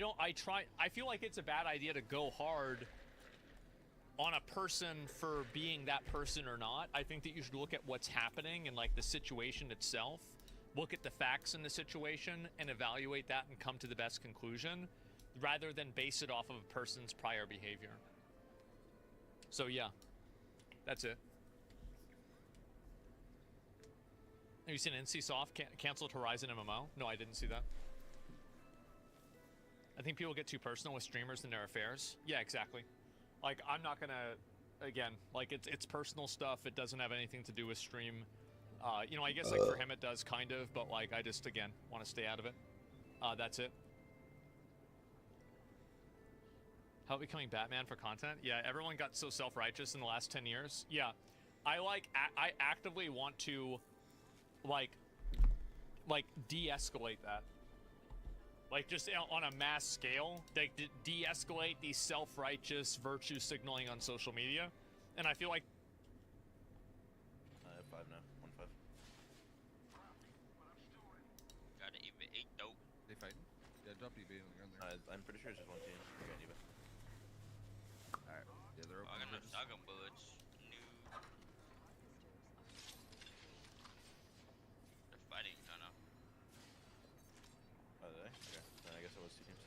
I feel like it's a bad idea to go hard on a person for being that person or not. I think that you should look at what's happening and like the situation itself, look at the facts in the situation and evaluate that and come to the best conclusion rather than base it off of a person's prior behavior. So yeah, that's it. Have you seen NCSoft canceled Horizon MMO? No, I didn't see that. I think people get too personal with streamers and their affairs. Yeah, exactly. Like, I'm not gonna, again, like, it's personal stuff. It doesn't have anything to do with stream. You know, I guess, like, for him it does, kind of, but, like, I just, again, want to stay out of it. That's it. How becoming Batman for content? Yeah, everyone got so self-righteous in the last 10 years. Yeah, I actively want to, like, de-escalate that. Like, just on a mass scale, they de-escalate the self-righteous virtue signaling on social media. And I feel like... I have 5 now. 1-5. Got an EV 8 dope. They fighting? Yeah, drop EV on the ground there. I'm pretty sure it's just one team. We're getting even. Alright. Yeah, they're open. I got no shotgun bullets. No. They're fighting, I don't know. Oh, did they? Okay. Then I guess it was 2 teams.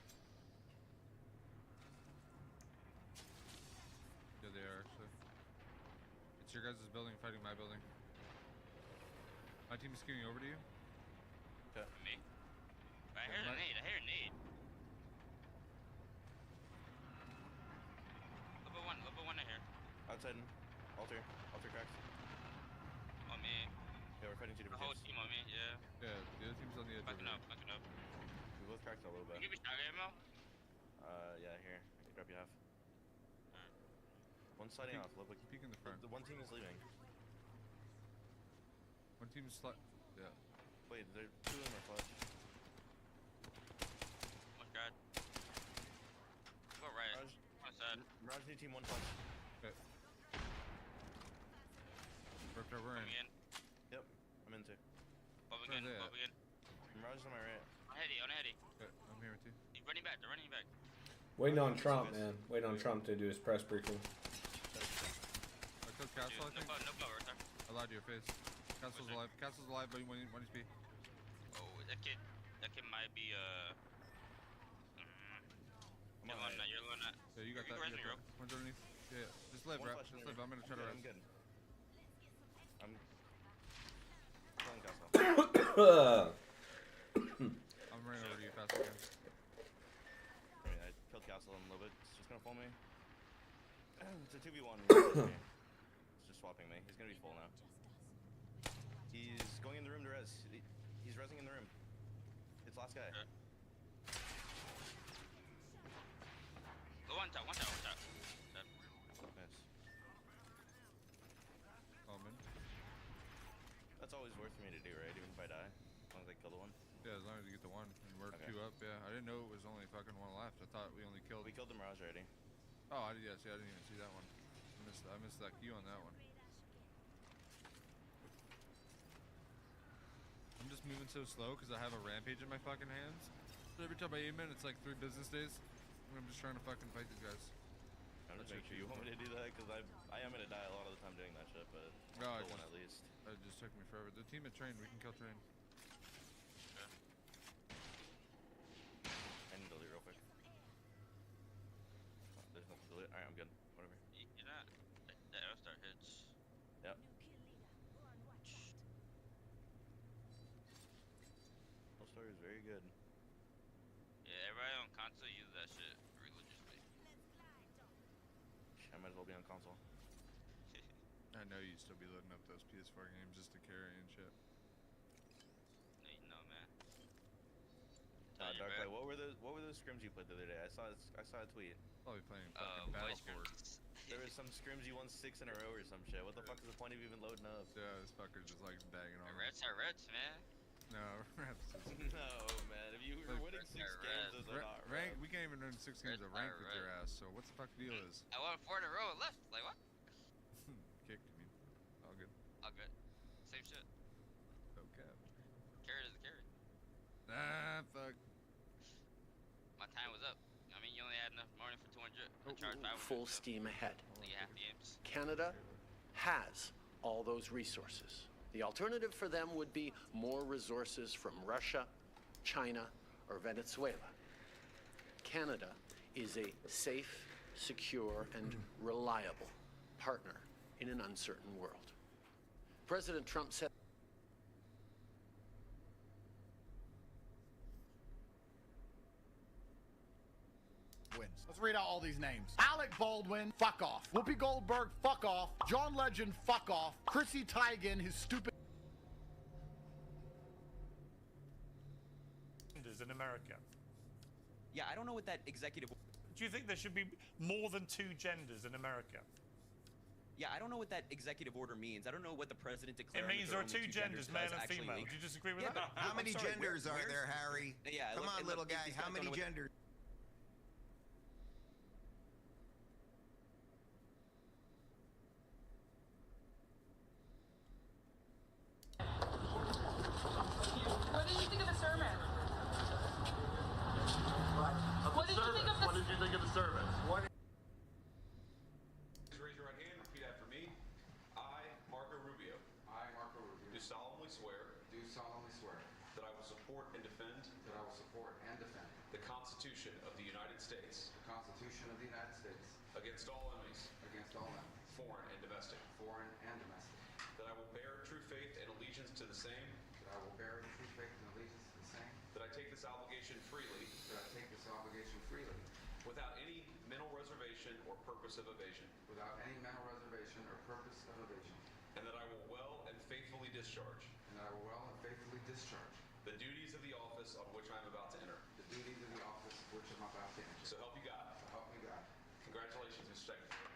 Yeah, they are, actually. It's your guys' building fighting my building. My team is skewing over to you. Okay. Me. I heard a nade. I heard a nade. Level one in here. Outside. Altar cracks. On me. Yeah, we're fighting 2 The different whole teams. team on me, yeah. Yeah, the other team's on the edge. Backing over up, backing up. We both cracked a little bit. Give me shotgun ammo. Yeah, here. I can drop you half. Alright. One's sliding off. Look, Peek in the front. the one team is leaving. One team is yeah. Wait, 2 of them are flush. Oh my god. Go right. Mirage, One side. Mirage new team 1 flush. Okay. We're in. Coming in. Yep, I'm in too. Bubbling Where in, they at? bubbling in. Mirage is on my right. On heady, on heady. Okay, I'm here with you. He's running back, they're running back. Waiting on Trump, man. Waiting on Trump to do his press briefing. I killed Castle, I Dude, think. no blow, right there. I lied to your face. Castle's it? alive. Castle's alive, but when HP. Oh, that kid might be, I'm you're on alone, right. you're alone. Yeah, you got You that. can You res me, got that. One's underneath. Yeah, just live, One bro. flush Just in live. there. I'm gonna try to I'm rest. good. I'm killing Castle. I'm running over to you fast again. I mean, I killed Castle in a little bit. It's just gonna pull me. It's a 2v1. It's just swapping me. He's gonna be full now. He's going in the room to res. He's resing in the room. It's last guy. Okay. Go one shot, one shot, one shot. Dead. Nice. Common. That's always worth for me to do, right? Even if I die. As long as I kill the one. Yeah, as long as you get the one. And we're Okay. 2 up, yeah. I didn't know it was only fucking 1 left. I thought we only killed... We killed the Mirage already. Oh, yeah, see, I didn't even see that one. I missed that Q on that one. I'm just moving so slow because I have a rampage in my fucking hands. So every time I aim it, it's like 3 business days. And I'm just trying to fucking fight these guys. I'm just That's making sure you want me to do that because I am gonna die a lot of the time doing that shit, but No, I kill one just- at least. It just took me forever. The team at Train, we can kill Train. I need to delete real quick. Oh, there's nothing to delete. Alright, I'm good. Whatever. You're not. That arrow star hits. Yep. Whole story is very good. Yeah, everybody on console uses that shit religiously. I might as well be on console. I know you'd still be loading up those PS4 games just to carry and shit. No, you know, man. Darklight, what were those scrims you played the other day? I saw a tweet. Probably playing fucking voice Battlefield. scrims. There was some scrims you won 6 in a row or some shit. What the fuck is the point of even loading up? Yeah, this fucker's just like bagging on. Reds are reds, man. No, Raps is No, man. If you were winning 6 games, those are not rank. rough. We can't even run 6 games of rank with your ass. So what the fuck deal is? I won 4 in a row and left. Like, what? Kicked, you mean? All good. All good. Same shit. Okay. Carry is a carry. Ah, fuck. My time was up. full steam ahead. You have the apes. Canada has all those resources. The alternative for them would be more resources from Russia, China, or Venezuela. Canada is a safe, secure, and reliable partner in an uncertain world. President Trump said wins. Let's read out all these names. Alec Baldwin, fuck off. Whoopi Goldberg, fuck off. John Legend, fuck off. Chrissy Teigen, his stupid genders in America. Yeah, I don't know what that executive... Do you think there should be more than 2 genders in America? Yeah, I don't know what that executive order means. I don't know what the president declared. It means there are 2 genders, male and female. Do you disagree with Yeah, that? but How many I'm sorry, genders are where's- there, Harry? Yeah, Come look, on, and little look, guy. these How guys don't many know what- genders? What did you think of the sermon? What did you think of the What did you think of the sermon? Raise your right hand and repeat after me. I, Marco Rubio. I, Marco Rubio. Do solemnly swear. Do solemnly swear. That I will support and defend. That I will support and defend. The Constitution of the United States. The Constitution of the United States. Against all enemies. Against all enemies. Foreign and domestic. Foreign and domestic. That I will bear true faith and allegiance to the same. That I will bear true faith and allegiance to the same. That I take this obligation freely. That I take this obligation freely. Without any mental reservation or purpose of evasion. Without any mental reservation or purpose of evasion. And that I will well and faithfully discharge. And that I will well and faithfully discharge. The duties of the office on which I am about to enter. The duties of the office which I'm about to enter. So help you God. So help me God. Congratulations, Mr. Secretary.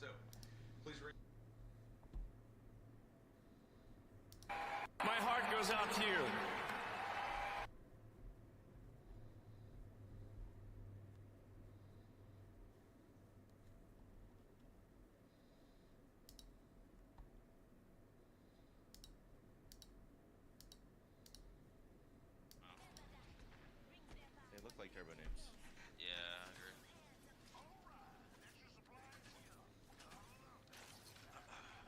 So, please read. My heart goes out to you. They look like turbo noobs. Yeah, I agree.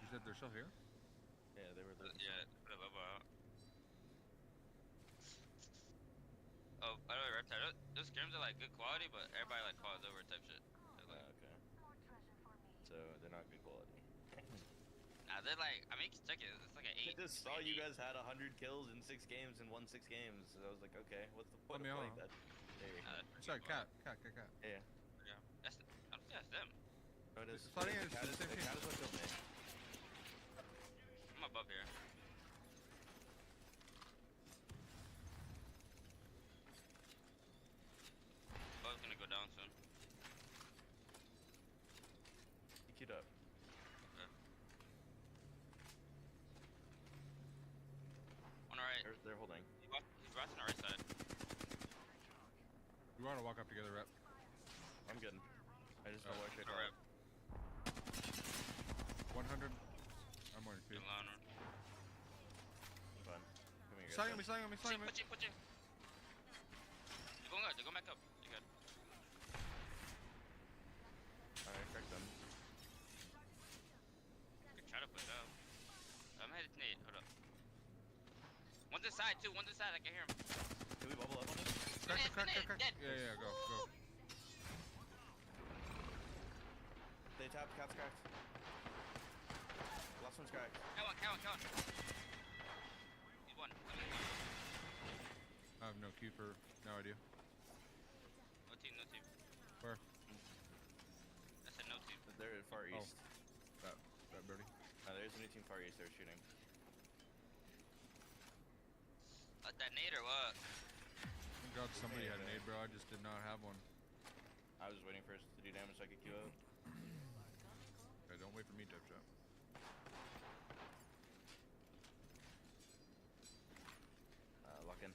You said they're still here? Yeah, they were. Yeah, put a level out. Oh, by the way, Reptile, those games are like good quality, but everybody like falls over type shit. They're like, Okay. So they're not good quality. nah, they're like, I mean, you can check it. It's like an 8. I just saw you guys had 100 kills in 6 games and won 6 games. So I was like, okay, what's the point of playing that? Hey. Sorry, cat. Yeah. Yeah. That's, I don't think that's them. Oh, it is. It's funny, it's Cat the is- same the team. cat is what killed me. I'm above here. Bo's gonna go down soon. He queued up. Okay. On the right. They're holding. He's right on the right side. We want to walk up together, Rep. I'm good. I just don't want to Go rep. 100. I'm wearing Good 2. line. I'm fine. Come here, Sliding on me, guys. sliding on me, sliding on me. Push it. They're going up. They're going back up. You good. Alright, crack them. I could try to push out. I'm headed to Nate. Hold up. One's inside too. One's inside. I can hear him. Can we bubble up on this? Crack. Dead. Yeah, go. They tapped, cat's cracked. Last one's cracked. Count one. He's one. I have no cue for, no idea. No team. Where? I said no team. They're far Oh. east. That birdie. There's a new team far east they're shooting. That Nate or what? Thank God somebody had nade, bro. I just did not have one. I was just waiting for us to do damage so I could queue up. Okay, don't wait for me, Dip Trap. Lock in. I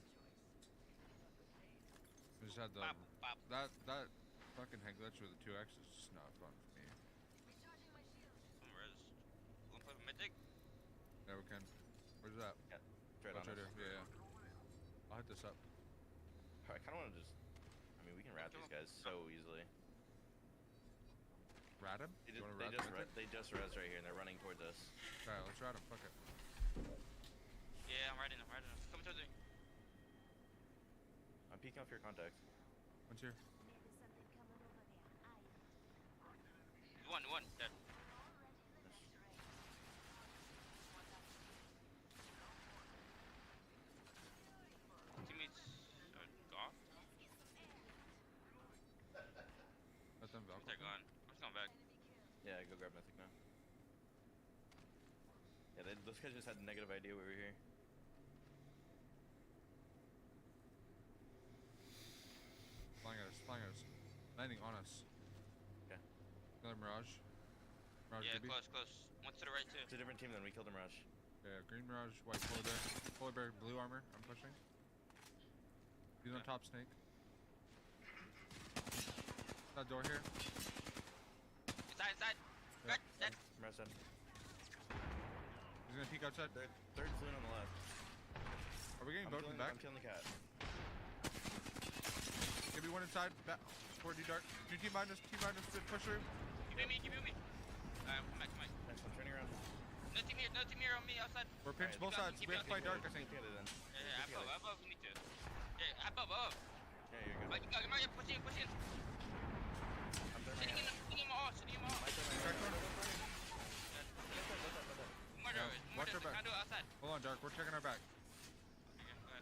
just had the Bop, bop. that fucking head glitch with the 2x is just not fun for me. I'm res. Wanna play with Mythic? Yeah, we can. Where's that? Yeah, straight on. try honest. to. Yeah. I'll hit this up. I kind of want to just. I mean, we can rat these guys so easily. Rat him? They, You wanna they rat just them with it? they just res right here, and they're running towards us. Alright, let's rat him. Fuck it. Yeah, I'm riding him. Come towards me. I'm peeking off your contact. One's here. One, dead. Teammates are gone. Let them Valkyrie. They're gone. I'm just going back. Yeah, go grab Mythic now. Yeah, those guys just had a negative idea we were here. Flying at us. Flying at us. Landing on us. Okay. Another Mirage. Mirage Yeah, DB. close. One's to the right too. It's a different team than we killed a Mirage. Yeah, green Mirage, white polar bear. Polar bear, blue armor. I'm pushing. He's on top snake. That door here. Inside. Right, dead. Mirage dead. He's gonna peek outside. Third floon on the left. Are we getting both in the back? I'm killing the cat. Give me one inside. Back. Toward you, Dark. Two team behind us. Push through. Keep me. Alright, come back. Nice one, turning around. No team here on me outside. We're pinched both sides. We have to fight Dark, I think. Yeah, above, we need to. Yeah, above. Yeah, you're good. Right, push in. I'm there, Sitting him all. Watch our back. Can't do it outside. Hold on, Dark. We're checking our back. Okay, go ahead.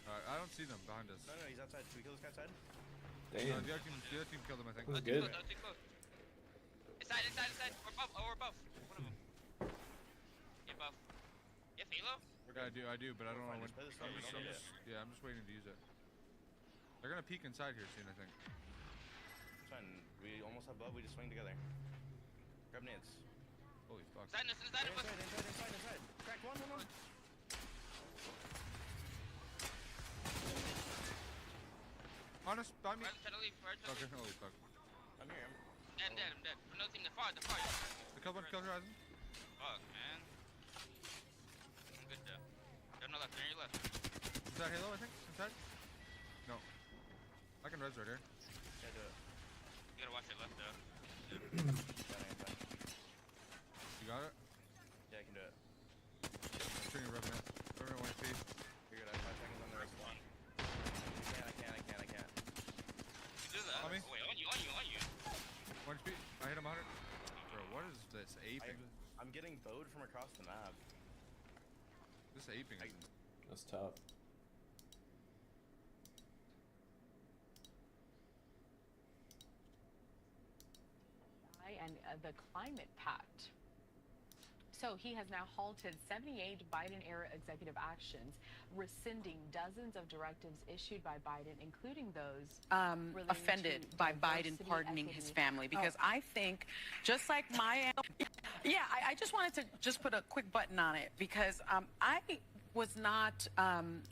Alright, I don't see them behind us. No, he's outside. Should we kill this guy outside? No, Damn. the other team killed him, I think. That's good. Don't too close. Inside. We're above. One of them. Yeah, above. You have Halo? Yeah, I do, but I don't know Fine, when. just play this game, you don't need it. Yeah, I'm just waiting to use it. They're gonna peek inside here soon, I think. It's fine. We almost have Bub. We just swing together. Grab nades. Holy fuck. Inside us. Inside. Cracked one. On us, by me. Right, try to leave. Okay, holy fuck. I'm here. I'm dead. No team, the far. The kill one, kill Horizon. Fuck, man. I'm good though. There's no left. They're on your left. Is that Halo, I think? Inside? No. I can res right here. Yeah, do it. You gotta watch your left though. You got it? Yeah, I can do it. I'm shooting Revenant. Revenant 1 HP. You're good. I have 5 seconds on the rest one. I can't. You do that. On me? Oh, wait, on you. 1 HP. I hit him 100. Bro, what is this aping? I'm getting bowed from across the map. This aping is... That's tough. And the climate pact. So he has now halted 78 Biden-era executive actions, rescinding dozens of directives issued by Biden, including those offended to by Biden diversity, pardoning equity. his family because I think, just like my, I just wanted to just put a quick button on it because I was not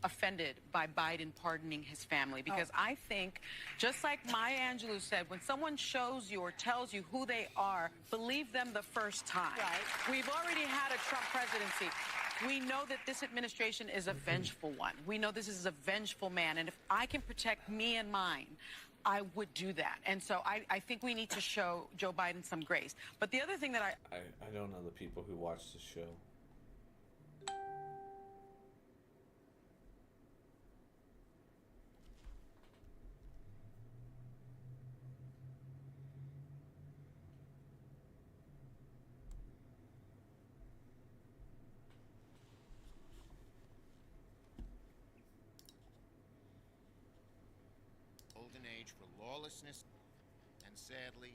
offended by Biden pardoning his family because I think, just like Maya Angelou said, when someone shows you or tells you who they are, believe them the first time. Right. We've already had a Trump presidency. We know that this administration is a vengeful one. We know this is a vengeful man. And if I can protect me and mine, I would do that. And so I think we need to show Joe Biden some grace. But the other thing that I don't know the people who watch the show. Golden age for lawlessness, and sadly,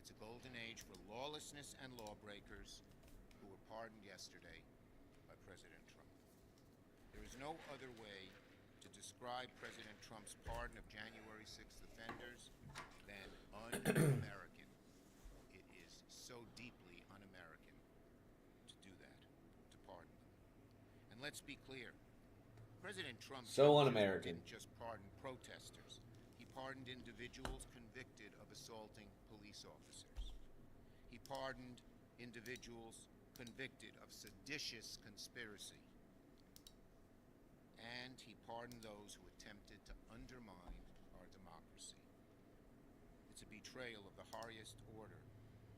it's a golden age for lawlessness and lawbreakers who were pardoned yesterday by President Trump. There is no other way to describe President Trump's pardon of January 6th offenders than un-American. It is so deeply un-American to do that, to pardon them. And let's be clear, President Trump So un-American. didn't just pardon protesters. He pardoned individuals convicted of assaulting police officers. He pardoned individuals convicted of seditious conspiracy. and he pardoned those who attempted to undermine our democracy. It's a betrayal of the highest order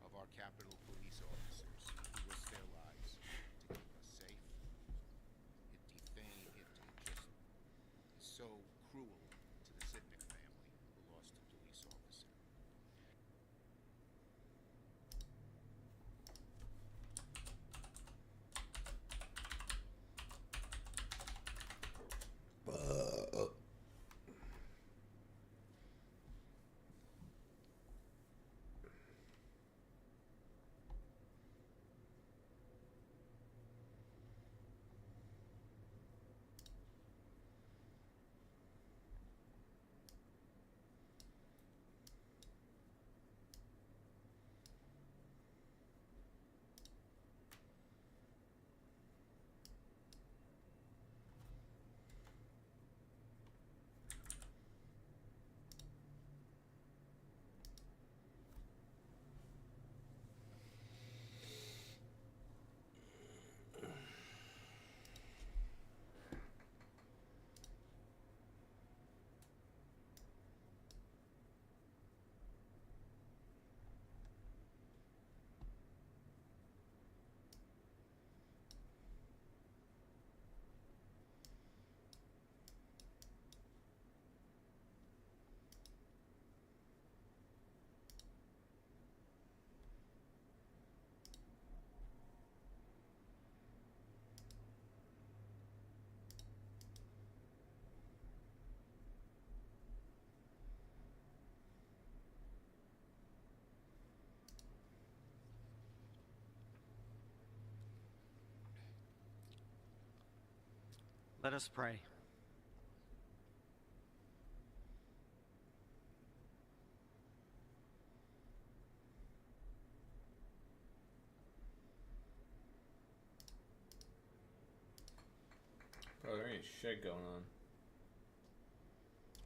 of our Capitol Police officers who risked their lives to keep us safe. It just is so cruel to the Sidnick family who lost a police officer. Let us pray. Bro, there ain't shit going on.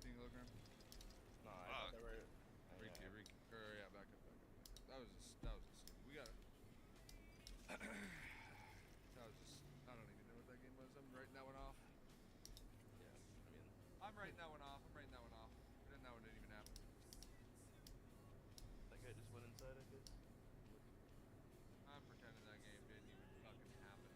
Kilogram. No, I thought they were. Riki, Riki. Yeah, back up. That was just stupid. We got it. That was just, I don't even know what that game was. I'm writing that one off. Yeah, I mean. I'm writing that one off. Pretend that one didn't even happen. That guy just went inside, I guess. I'm pretending that game didn't even fucking happen.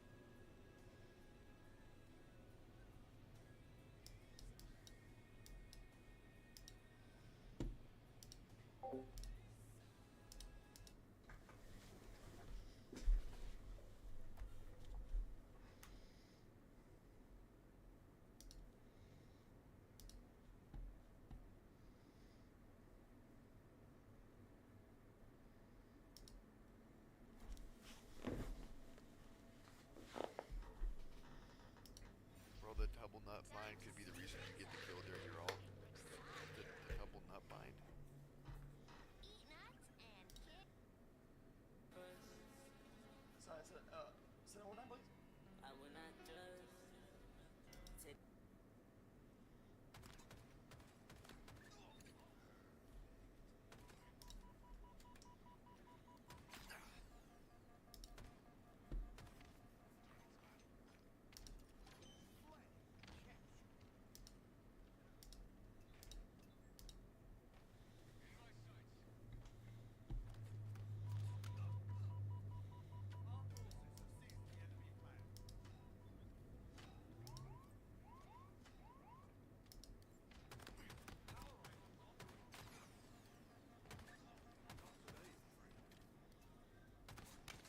Bro, the double nut bind could be the reason you get the kill during your ult. The double nut bind. Say that one time, please. I will not just take.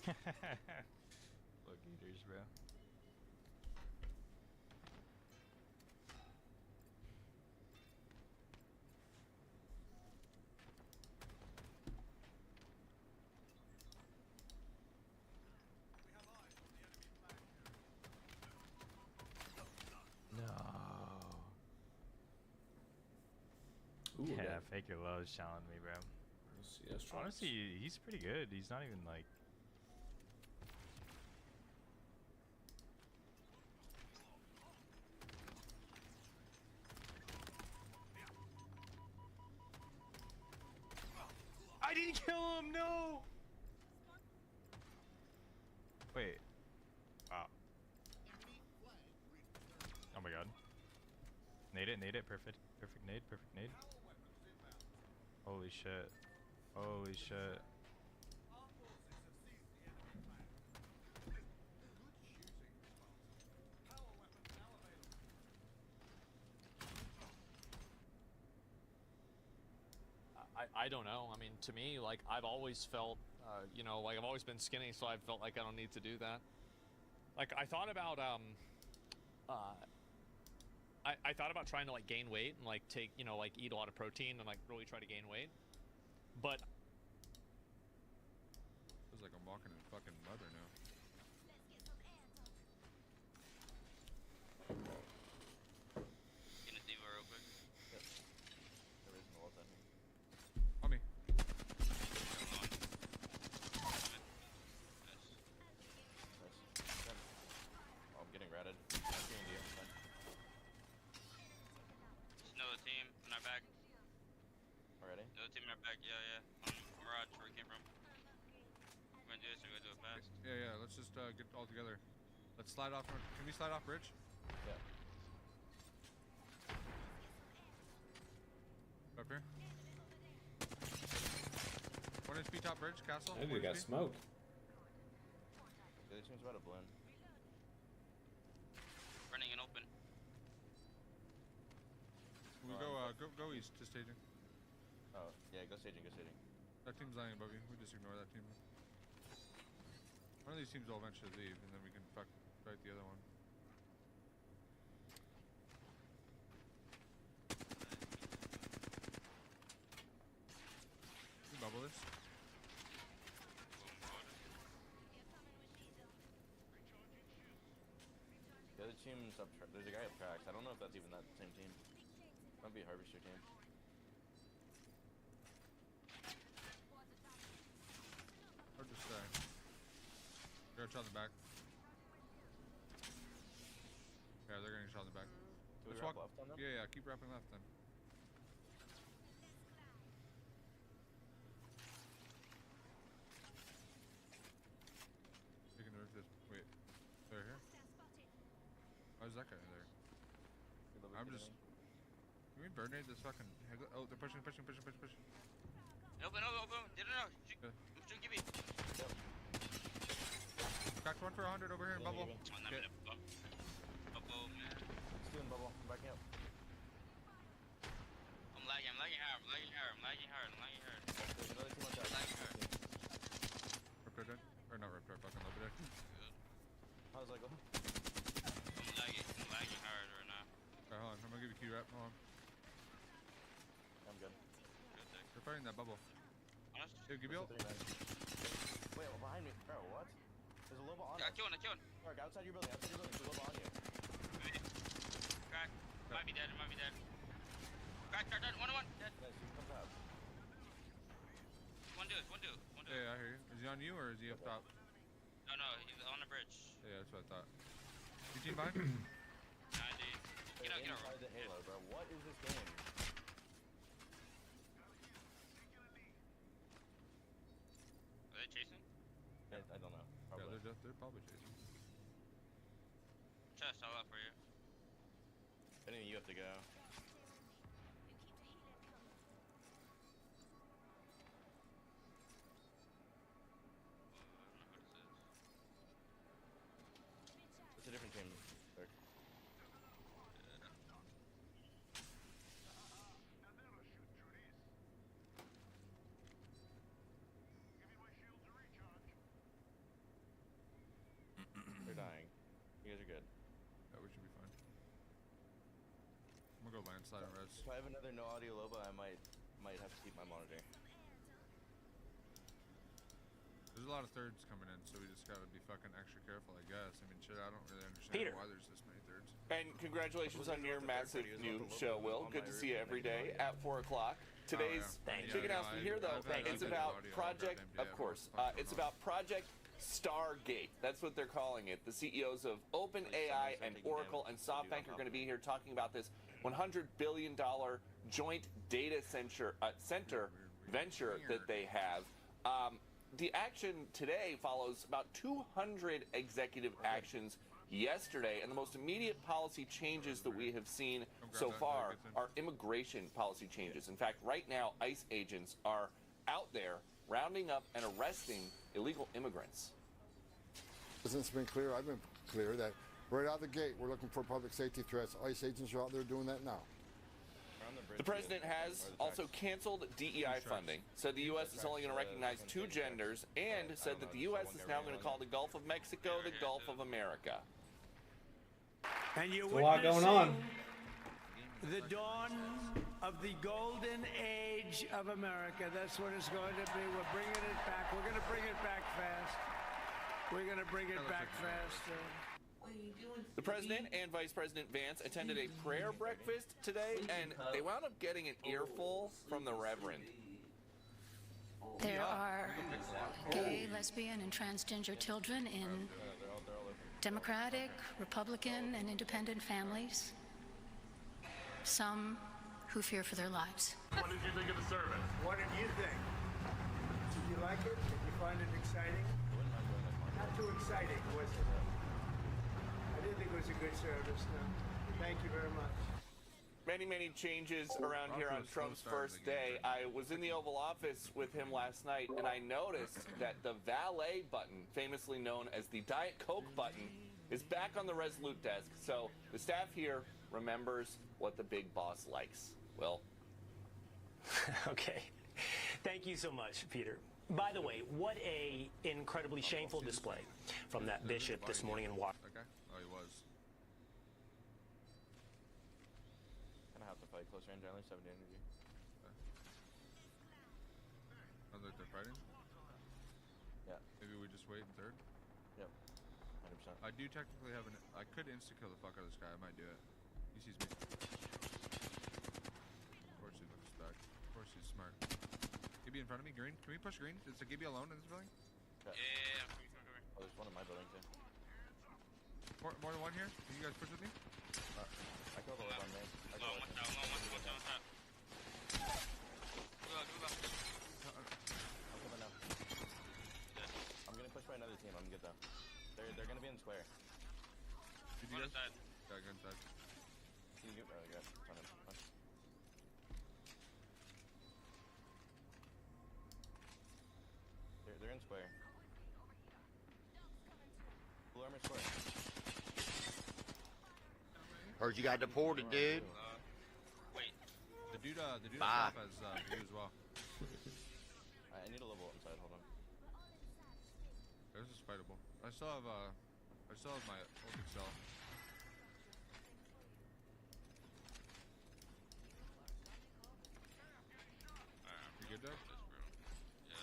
Look eaters, bro. No. Ooh, yeah, that- Faker loves challenging me, bro. Yes, honestly, he's pretty good. He's not even like. I didn't kill him. No. Wait. Wow. Oh my god. Nade it, nade it. Perfect. Perfect nade, perfect nade. Holy shit. Holy shit. I don't know. I mean, to me, like, I've always felt, you know, like, I've always been skinny, so I've felt like I don't need to do that. Like, I thought about, I thought about trying to, like, gain weight and, like, take, you know, like, eat a lot of protein and, like, really try to gain weight. But Feels like I'm walking in fucking mud right now. Get a Diva real quick. Yep. There is no wall down here. On me. Nice. Oh, I'm getting ratted. I'm seeing you. Fine. Just another team in our back. Already? Another team in our back. Yeah, yeah. On Mirage, where we came from. We're gonna do this. We're gonna do it fast. Yeah, yeah. Let's just get all together. Let's slide off. Can we slide off bridge? Yeah. Up here. 1 HP top bridge, castle. I think we 1 got HP. smoked. The other team's about to blend. Running and open. We go east to staging. Oh, yeah, go staging, go staging. That team's lying above you. We just ignore that team. One of these teams will eventually leave, and then we can fight the other one. Can we bubble this? The other team's up. There's a guy up tracks. I don't know if that's even that same team. Might be a Harvester team. Or just they're gonna shot in the back. Yeah, they're getting shot in the back. Do we wrap left on them? Yeah, yeah, keep wrapping left then. Taking the roof this. Wait, they're here? Why is that guy there? I'm just. Can we bird nade this fucking. Oh, they're pushing. Open. Didn't know. Shoot, give me. Cracked one for 100 over here in bubble. Okay. Bubble, man. It's doing bubble. I'm backing up. I'm lagging hard. There's another team on track. Riptor dead? Or not Riptor, fucking Lopid dead. How's that going? I'm lagging hard right now. Alright, hold on. I'm gonna give you Q rep. Hold on. I'm good. They're fighting that bubble. Honest? Hey, give me ult. Wait, well, behind me. Bro, what? There's a Loba on us. Killing. Mark, outside your building. There's a Loba on you. Crack. Might be dead. Crack, dead. 1-1. Dead. Nice, he comes out. One dude. Yeah, I hear you. Is he on you or is he up top? No, he's on the bridge. Yeah, that's what I thought. You team behind? Nah, dude. Get out. Inside the Halo, bro. What is this game? Are they chasing? I don't know. Probably. Yeah, they're probably chasing. Chest, I'll out for you. Anything you have to go. It's a different team. There. They're dying. You guys are good. Yeah, we should be fine. I'm gonna go landslide and res. If I have another no audio Loba, I might have to keep my monitor. There's a lot of thirds coming in, so we just gotta be fucking extra careful, I guess. I mean, shit, I don't really understand Peter. why there's this many thirds. And congratulations on your massive new show, Will. Good to see you every day at 4 o'clock. Today's big announcement here, though, it's about Project, of course, it's about Project Stargate. That's what they're calling it. The CEOs of OpenAI and Oracle and SoftBank are going to be here talking about this $100 billion joint data center venture that they have. The action today follows about 200 executive actions yesterday, and the most immediate policy changes that we have seen so far are immigration policy changes. In fact, right now, ICE agents are out there rounding up and arresting illegal immigrants. It's been clear, I've been clear, that right out the gate, we're looking for public safety threats. ICE agents are out there doing that now. The president has also canceled DEI funding, said the U.S. is only going to recognize 2 genders, and said that the U.S. is now going to call the Gulf of Mexico the Gulf of America. And you're a lot going on. The dawn of the golden age of America. That's what it's going to be. We're bringing it back. We're going to bring it back fast. We're going to bring it back fast. The president and Vice President Vance attended a prayer breakfast today, and they wound up getting an earful from the Reverend. There are gay, lesbian, and transgender children in Democratic, Republican, and independent families. Some who fear for their lives. What did you think of the service? What did you think? Did you like it? Did you find it exciting? Not too exciting, was it? I didn't think it was a good service, no. Thank you very much. Many changes around here on Trump's first day. I was in the Oval Office with him last night, and I noticed that the valet button, famously known as the Diet Coke button, is back on the Resolute desk. So the staff here remembers what the big boss likes. Will? Okay. Thank you so much, Peter. By the way, what a incredibly shameful display from that bishop this morning in Washington. Okay. Oh, he was. Gonna have to fight close range, only 70 energy. Sounds like they're fighting? Yeah. Maybe we just wait in third? Yep. 100%. I do technically have I could insta-kill the fuck out of this guy. I might do it. He sees me. Of course he looks back. Of course he's smart. Gibby in front of me. Green. Can we push green? Is Gibby alone in this building? Yeah. Oh, there's one in my building too. More than one here? Can you guys push with me? I killed the one man. I killed one top. I'm coming now. I'm gonna push by another team. I'm good though. They're gonna be in square. Did you guys? Yeah, go inside. Can you get? Oh, yeah. Run him. Run. They're in square. Blue armor square. Heard you got deported, dude. Wait. The dude on Bye. top has blue as well. I need a level inside. Hold on. This is fightable. I still have my old Excel. You good there? Yeah.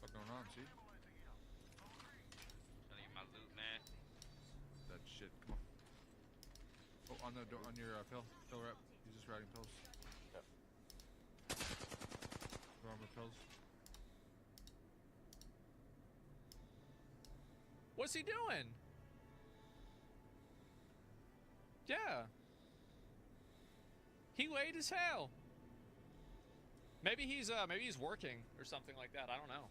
What's going on, see? Trying to get my loot, man. That shit, come on. Oh, on your pill rep. He's just riding pills. Yep. Armor pills. What's he doing? Yeah. He late as hell. Maybe he's working or something like that. I don't know.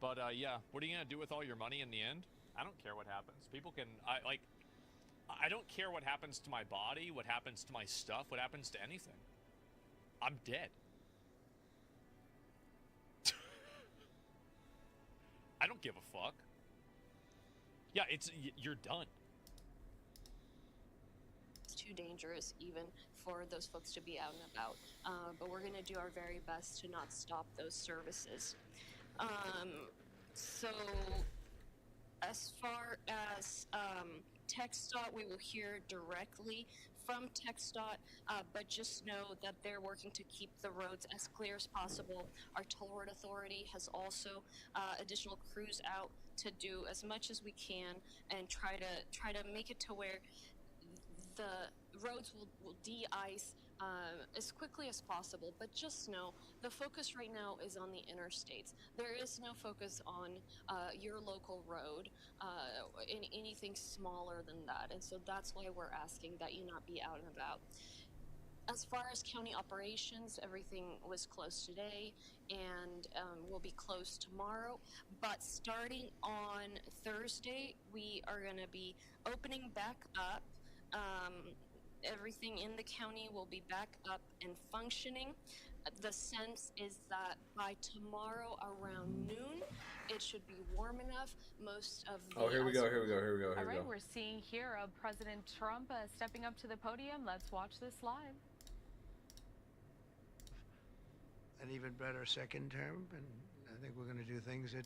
But yeah, what are you gonna do with all your money in the end? I don't care what happens. People can I don't care what happens to my body, what happens to my stuff, what happens to anything. I'm dead. I don't give a fuck. Yeah, you're done. It's too dangerous even for those folks to be out and about. But we're going to do our very best to not stop those services. So as far as TxDOT, we will hear directly from TxDOT, but just know that they're working to keep the roads as clear as possible. Our Toll Road Authority has also additional crews out to do as much as we can and try to make it to where the roads will de-ice as quickly as possible. But just know the focus right now is on the interstates. There is no focus on your local road, anything smaller than that. And so that's why we're asking that you not be out and about. As far as county operations, everything was closed today and will be closed tomorrow. But starting on Thursday, we are going to be opening back up. Everything in the county will be back up and functioning. The sense is that by tomorrow around noon, it should be warm enough. Most of the... Oh, here we go. All right, we're seeing here President Trump stepping up to the podium. Let's watch this live. An even better second term, and I think we're going to do things that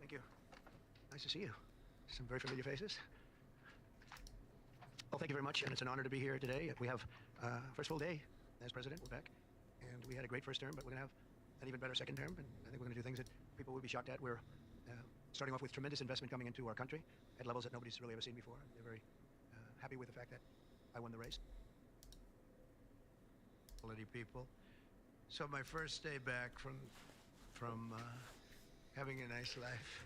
Thank you. Nice to see you. Some very familiar faces. Well, thank you very much, and it's an honor to be here today. We have first full day as president. We're back, and we had a great first term, but we're going to have an even better second term, and I think we're going to do things that people will be shocked at. We're starting off with tremendous investment coming into our country at levels that nobody's really ever seen before. They're very happy with the fact that I won the race. Quality people. So my first day back from having a nice life,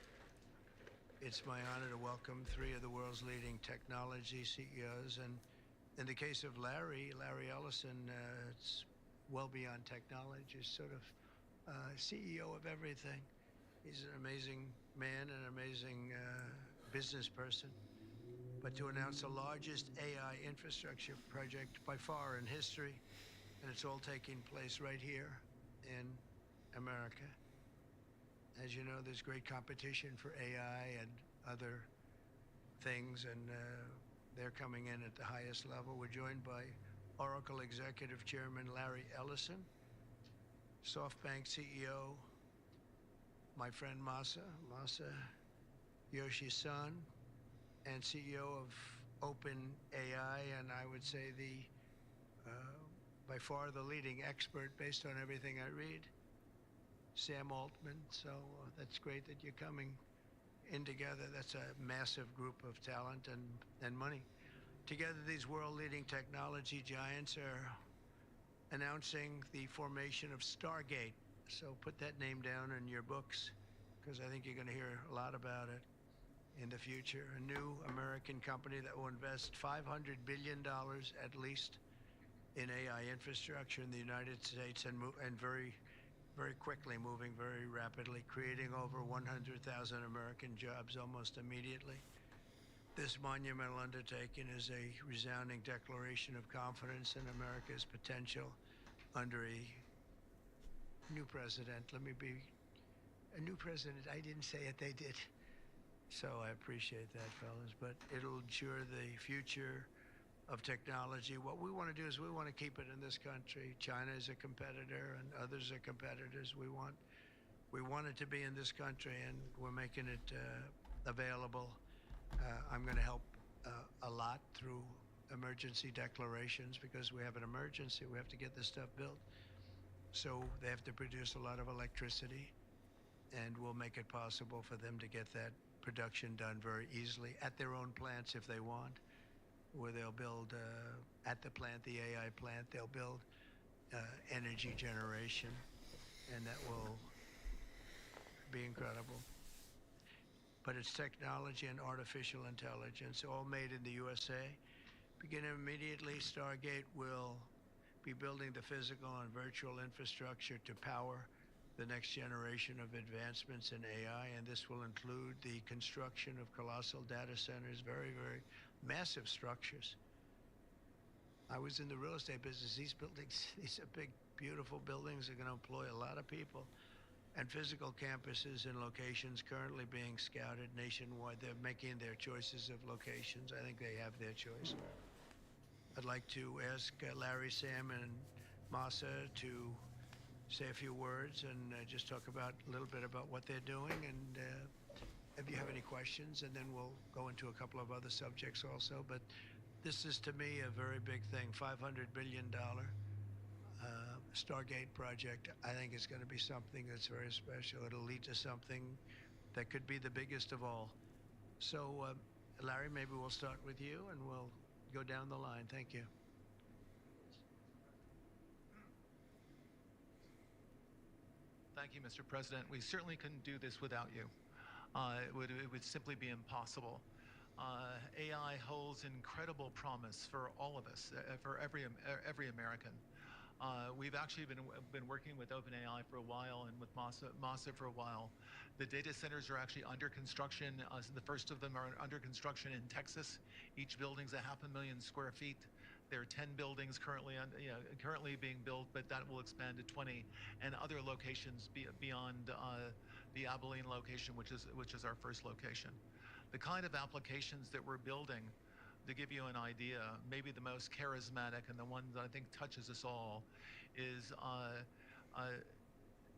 it's my honor to welcome 3 of the world's leading technology CEOs. And in the case of Larry Ellison, it's well beyond technology. He's sort of CEO of everything. He's an amazing man, an amazing business person. But to announce the largest AI infrastructure project by far in history, and it's all taking place right here in America. As you know, there's great competition for AI and other things, and they're coming in at the highest level. We're joined by Oracle Executive Chairman Larry Ellison, SoftBank CEO, my friend Masa Yoshi-san, and CEO of OpenAI, and I would say by far the leading expert based on everything I read, Sam Altman. So that's great that you're coming in together. That's a massive group of talent and money. Together, these world-leading technology giants are announcing the formation of Stargate. So put that name down in your books, because I think you're going to hear a lot about it in the future. A new American company that will invest $500 billion at least in AI infrastructure in the United States, and very, very quickly, moving very rapidly, creating over 100,000 American jobs almost immediately. This monumental undertaking is a resounding declaration of confidence in America's potential under a new president. Let me be a new president. I didn't say it, they did. So I appreciate that, fellas. But it'll ensure the future of technology. What we want to do is we want to keep it in this country. China is a competitor, and others are competitors. We want it to be in this country, and we're making it available. I'm going to help a lot through emergency declarations, because we have an emergency. We have to get this stuff built. So they have to produce a lot of electricity, and we'll make it possible for them to get that production done very easily at their own plants if they want, where they'll build at the plant, the AI plant, they'll build energy generation, and that will be incredible. But it's technology and artificial intelligence, all made in the USA. Beginning immediately, Stargate will be building the physical and virtual infrastructure to power the next generation of advancements in AI, and this will include the construction of colossal data centers, very, very massive structures. I was in the real estate business. These buildings, these are big, beautiful buildings, are going to employ a lot of people. And physical campuses in locations currently being scouted nationwide. They're making their choices of locations. I think they have their choice. I'd like to ask Larry, Sam, and Masa to say a few words and just talk about a little bit about what they're doing, and if you have any questions, and then we'll go into a couple of other subjects also. But this is, to me, a very big thing. $500 billion Stargate project. I think it's going to be something that's very special. It'll lead to something that could be the biggest of all. So, Larry, maybe we'll start with you, and we'll go down the line. Thank you. Thank you, Mr. President. We certainly couldn't do this without you. It would simply be impossible. AI holds incredible promise for all of us, for every American. We've actually been working with OpenAI for a while and with Masa for a while. The data centers are actually under construction. The first of them are under construction in Texas. Each building's 500,000 square feet. There are 10 buildings currently being built, but that will expand to 20 and other locations beyond the Abilene location, which is our first location. The kind of applications that we're building, to give you an idea, maybe the most charismatic and the one that I think touches us all is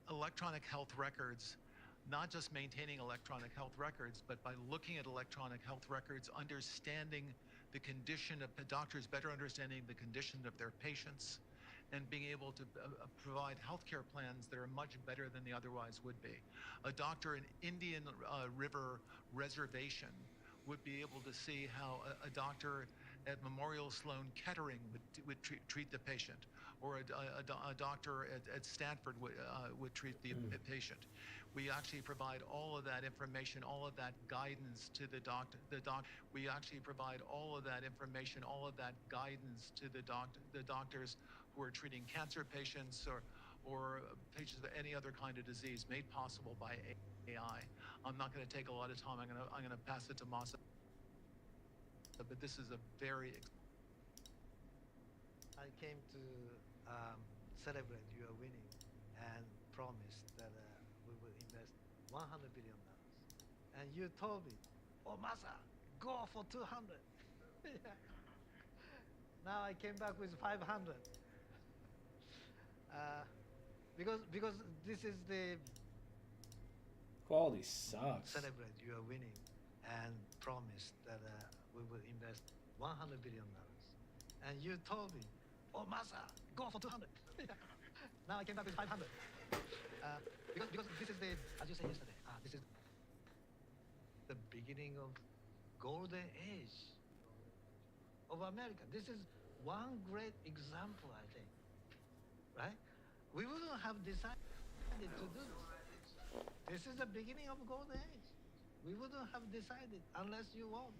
electronic health records. Not just maintaining electronic health records, but by looking at electronic health records, understanding the condition of doctors, better understanding the condition of their patients, and being able to provide healthcare plans that are much better than they otherwise would be. A doctor in Indian River Reservation would be able to see how a doctor at Memorial Sloan Kettering would treat the patient, or a doctor at Stanford would treat the patient. We actually provide all of that information, all of that guidance to the doctor. We actually provide all of that information, all of that guidance to the doctors who are treating cancer patients or patients with any other kind of disease, made possible by AI. I'm not going to take a lot of time. I'm going to pass it to Masa. But this is a very. I came to celebrate your winning and promise that we will invest $100 billion. And you told me, oh, Masa, go for 200. Now I came back with 500. Because this is the quality sucks. Celebrate your winning and promise that we will invest $100 billion. And you told me, oh, Masa, go for 200. Now I came back with 500. Because this is the, as you said yesterday, this is the beginning of golden age of America. This is one great example, I think, right? We wouldn't have decided to do this. This is the beginning of golden age. We wouldn't have decided unless you won.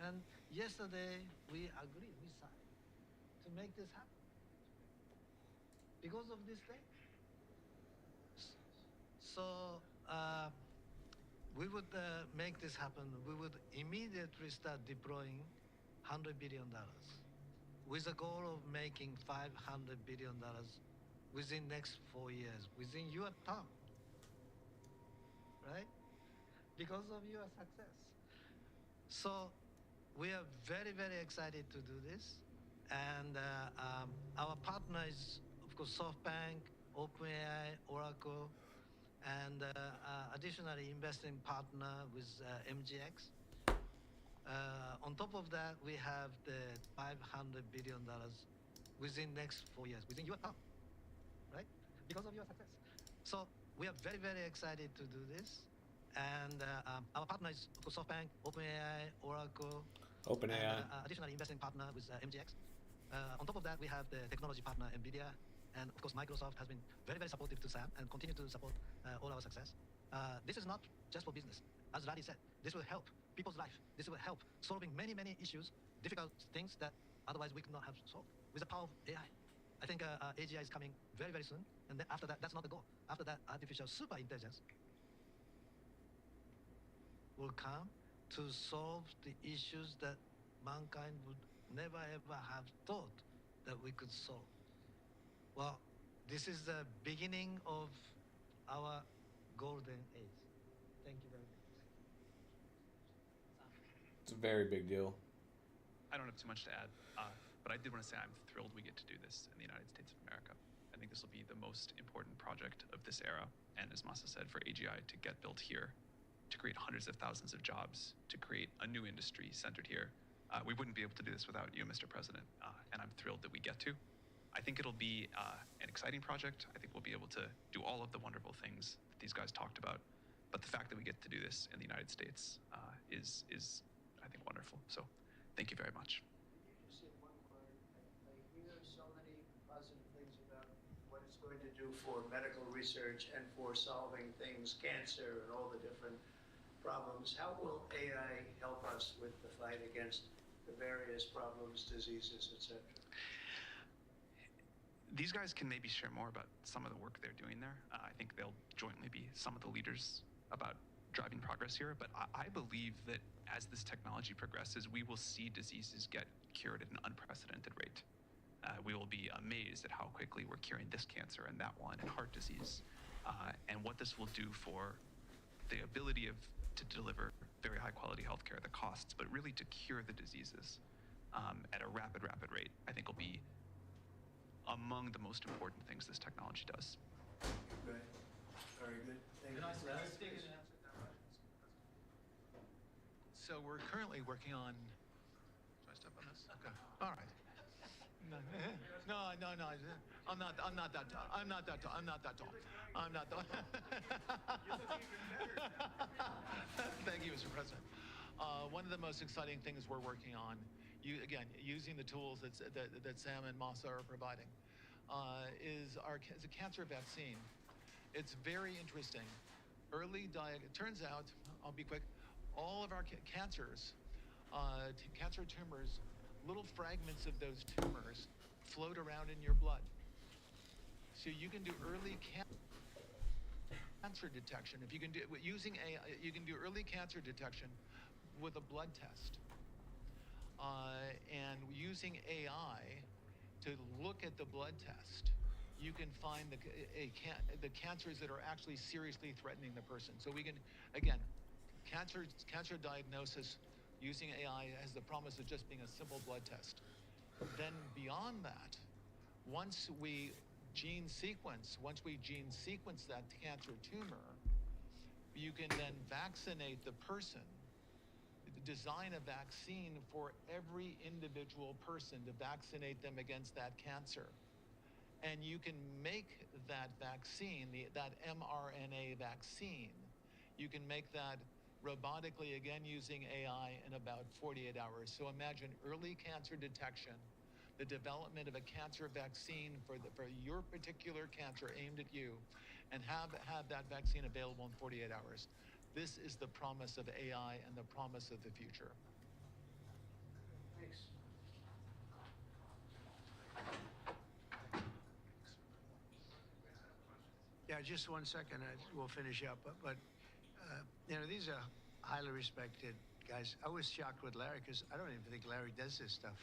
And yesterday we agreed, we signed to make this happen. Because of this thing. So we would make this happen. We would immediately start deploying $100 billion with the goal of making $500 billion within next 4 years, within your term, right? Because of your success. So we are very, very excited to do this. And our partner is, of course, SoftBank, OpenAI, Oracle, and additionally investing partner with MGX. On top of that, we have the $500 billion within next 4 years, within your term, right? Because of your success. So we are very, very excited to do this. And our partner is, of course, SoftBank, OpenAI, Oracle, OpenAI. Additionally investing partner with MGX. On top of that, we have the technology partner, NVIDIA. And of course, Microsoft has been very, very supportive to SAM and continue to support all our success. This is not just for business. As Larry said, this will help people's life. This will help solving many, many issues, difficult things that otherwise we could not have solved with the power of AI. I think AGI is coming very, very soon. And then after that, that's not the goal. After that, artificial super intelligence will come to solve the issues that mankind would never, ever have thought that we could solve. Well, this is the beginning of our golden age. Thank you very much. It's a very big deal. I don't have too much to add, but I did want to say I'm thrilled we get to do this in the United States of America. I think this will be the most important project of this era, and as Masa said, for AGI to get built here, to create hundreds of thousands of jobs, to create a new industry centered here. We wouldn't be able to do this without you, Mr. President, and I'm thrilled that we get to. I think it'll be an exciting project. I think we'll be able to do all of the wonderful things that these guys talked about. But the fact that we get to do this in the United States is, I think, wonderful. So thank you very much. You say one word. I hear so many positive things about what it's going to do do for medical research and for solving things, cancer and all the different problems. How will AI help us with the fight against the various problems, diseases, etc.? These guys can maybe share more about some of the work they're doing there. I think they'll jointly be some of the leaders about driving progress here. But I believe that as this technology progresses, we will see diseases get cured at an unprecedented rate. We will be amazed at how quickly we're curing this cancer and that one and heart disease, and what this will do for the ability to deliver very high quality healthcare, the costs, but really to cure the diseases at a rapid rate, I think will be among the most important things this technology does. Great. Very good. Thank you. So we're currently working on. Should I step on this? Okay. All right. No. I'm not that tall. I'm not that tall. Thank you, Mr. President. One of the most exciting things we're working on, using the tools that Sam and Masa are providing, is a cancer vaccine. It's very interesting. It turns out, I'll be quick, all of our cancers, cancer tumors, little fragments of those tumors float around in your blood. So you can do early cancer detection. If you can do using AI, you can do early cancer detection with a blood test. And using AI to look at the blood test, you can find the cancers that are actually seriously threatening the person. So we can, again, cancer diagnosis using AI has the promise of just being a simple blood test. Then beyond that, once we gene sequence that cancer tumor, you can then vaccinate the person, design a vaccine for every individual person to vaccinate them against that cancer. And you can make that vaccine, that mRNA vaccine, you can make that robotically, again using AI, in about 48 hours. So imagine early cancer detection, the development of a cancer vaccine for your particular cancer aimed at you, and have that vaccine available in 48 hours. This is the promise of AI and the promise of the future. Thanks. Yeah, just 1 second. We'll finish up. But these are highly respected guys. I was shocked with Larry because I don't even think Larry does this stuff.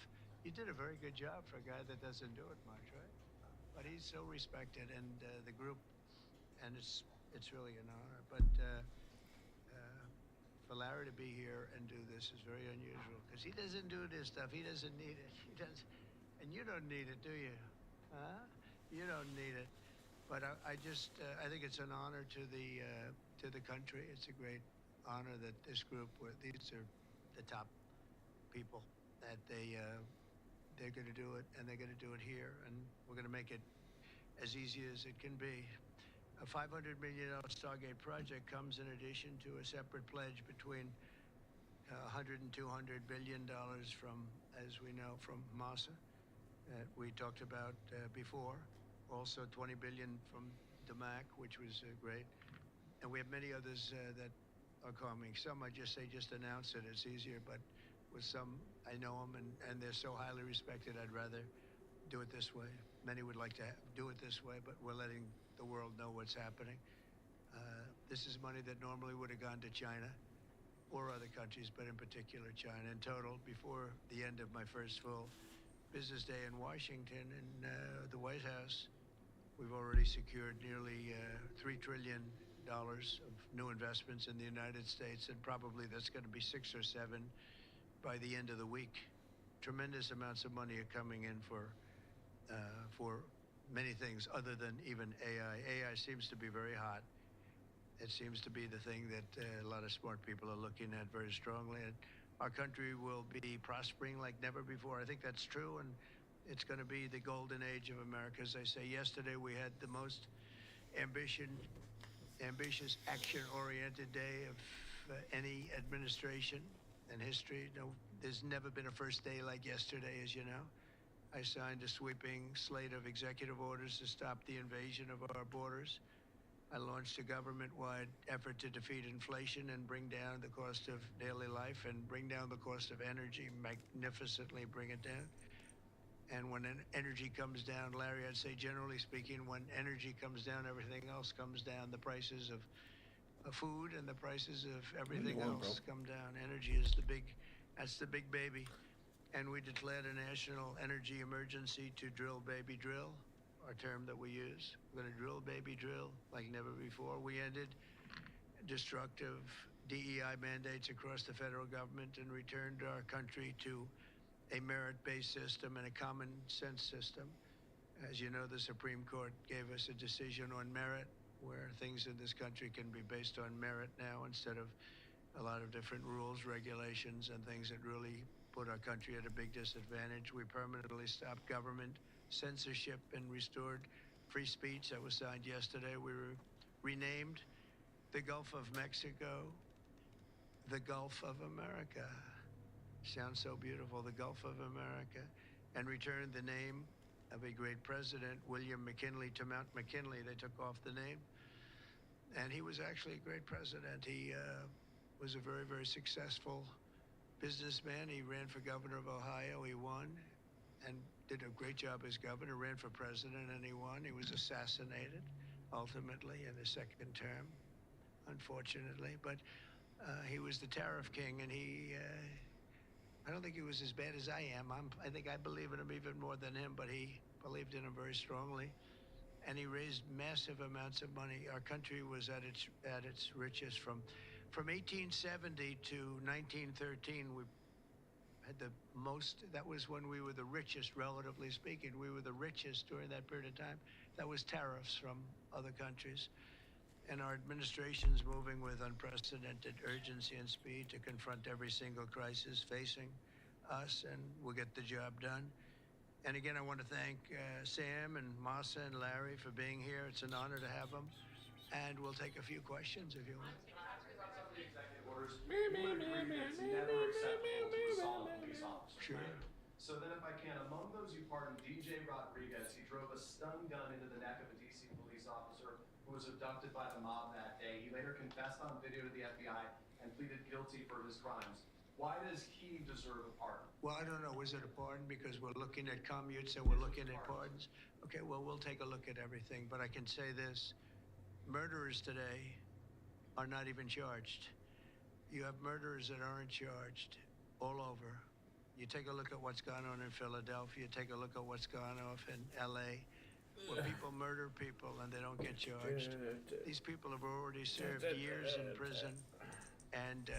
You did a very good job for a guy that doesn't do it much, right? But he's so respected, and the group, and it's really an honor. But for Larry to be here and do this is very unusual because he doesn't do this stuff. He doesn't need it. He does, and you don't need it, do you? Huh? You don't need it. But I think it's an honor to the country. It's a great honor that this group, these are the top people, that they're going to do it, and they're going to do it here, and we're going to make it as easy as it can be. A $500 million Stargate project comes in addition to a separate pledge between $100 and $200 billion from, as we know, from Masa, that we talked about before. Also 20 billion from DMAC, which was great. And we have many others that are coming. Some I just announce it. It's easier, but with some, I know them, and they're so highly respected, I'd rather do it this way. Many would like to do it this way, but we're letting the world know what's happening. This is money that normally would have gone to China or other countries, but in particular China. In total, before the end of my first full business day in Washington in the White House, we've already secured nearly $3 trillion of new investments in the United States, and probably that's going to be 6 or 7 by the end of the week. Tremendous amounts of money are coming in for many things other than even AI. AI seems to be very hot. It seems to be the thing that a lot of smart people are looking at very strongly. And our country will be prospering like never before. I think that's true, and it's going to be the golden age of America. As I say, yesterday we had the most ambitious, action-oriented day of any administration in history. No, there's never been a first day like yesterday, as you know. I signed a sweeping slate of executive orders to stop the invasion of our borders. I launched a government-wide effort to defeat inflation and bring down the cost of daily life and bring down the cost of energy, magnificently bring it down. And when energy comes down, Larry, I'd say generally speaking, when energy comes down, everything else comes down. The prices of food and the prices of everything else come down. Energy is that's the big baby. And we declared a national energy emergency to drill, baby, drill, our term that we use. We're going to drill, baby, drill like never before. We ended destructive DEI mandates across the federal government and returned our country to a merit-based system and a common sense system. As you know, the Supreme Court gave us a decision on merit, where things in this country can be based on merit now instead of a lot of different rules, regulations, and things that really put our country at a big disadvantage. We permanently stopped government censorship and restored free speech. That was signed yesterday. We renamed the Gulf of Mexico the Gulf of America. Sounds so beautiful, the Gulf of America. And returned the name of a great president, William McKinley, to Mount McKinley. They took off the name. And he was actually a great president. He was a very, very successful businessman. He ran for governor of Ohio. He won and did a great job as governor, ran for president, and he won. He was assassinated, ultimately, in his second term, unfortunately. But he was the tariff king, and I don't think he was as bad as I am. I think I believe in him even more than him, but he believed in him very strongly. And he raised massive amounts of money. Our country was at its richest from 1870 to 1913. We had the most, that was when we were the richest, relatively speaking. We were the richest during that period of time. That was tariffs from other countries. And our administration's moving with unprecedented urgency and speed to confront every single crisis facing us, and we'll get the job done. And again, I want to thank Sam and Masa and Larry for being here. It's an honor to have them. And we'll take a few questions if you want. Sure. So then if I can, among those you pardoned, DJ Rodriguez, he drove a stun gun into the neck of a DC police officer who was abducted by the mob that day. He later confessed on video to the FBI and pleaded guilty for his crimes. Why does he deserve a pardon? Well, I don't know. Was it a pardon? Because we're looking at commutes and we're looking at pardons. Okay, well, we'll take a look at everything. But I can say this. Murderers today are not even charged. You have murderers that aren't charged all over. You take a look at what's gone on in Philadelphia. Take a look at what's gone on in L.A., where people murder people and they don't get charged. These people have already served years in prison, and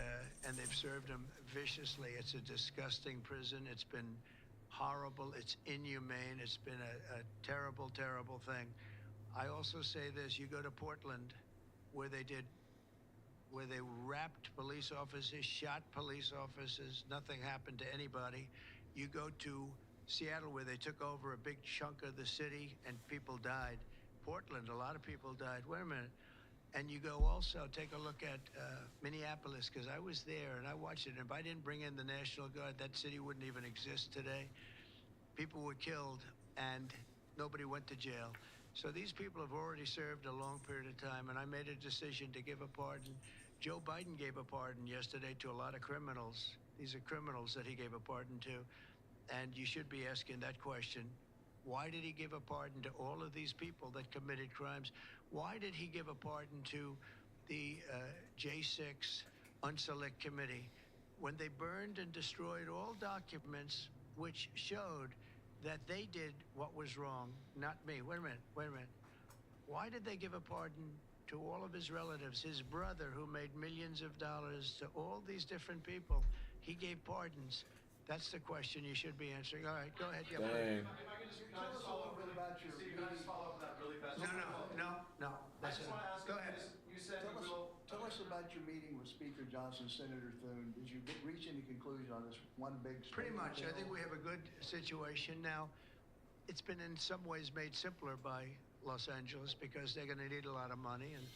they've served them viciously. It's a disgusting prison. It's been horrible. It's inhumane. It's been a terrible, terrible thing. I also say this. You go to Portland, where they wrapped police officers, shot police officers, nothing happened to anybody. You go to Seattle, where they took over a big chunk of the city and people died. Portland, a lot of people died. Wait a minute. And you go also, take a look at Minneapolis, because I was there and I watched it. And if I didn't bring in the National Guard, that city wouldn't even exist today. People were killed and nobody went to jail. So these people have already served a long period of time, and I made a decision to give a pardon. Joe Biden gave a pardon yesterday to a lot of criminals. These are criminals that he gave a pardon to. And you should be asking that question. Why did he give a pardon to all of these people that committed crimes? Why did he give a pardon to the J6 Unselect Committee when they burned and destroyed all documents which showed that they did what was wrong, not me? Wait a minute. Why did they give a pardon to all of his relatives? His brother, who made millions of dollars, to all these different people, he gave pardons. That's the question you should be answering. All right, go ahead. If I could just tell us a little bit about your meeting. Can I just follow up with that really fast? No. I just want to ask Go you ahead. this. You said Tell us about your meeting with Speaker Johnson, Senator Thune. Did you reach any conclusion on this one big story? Pretty much. I think we have a good situation now. It's been in some ways made simpler by Los Angeles because they're going to need a lot of money. And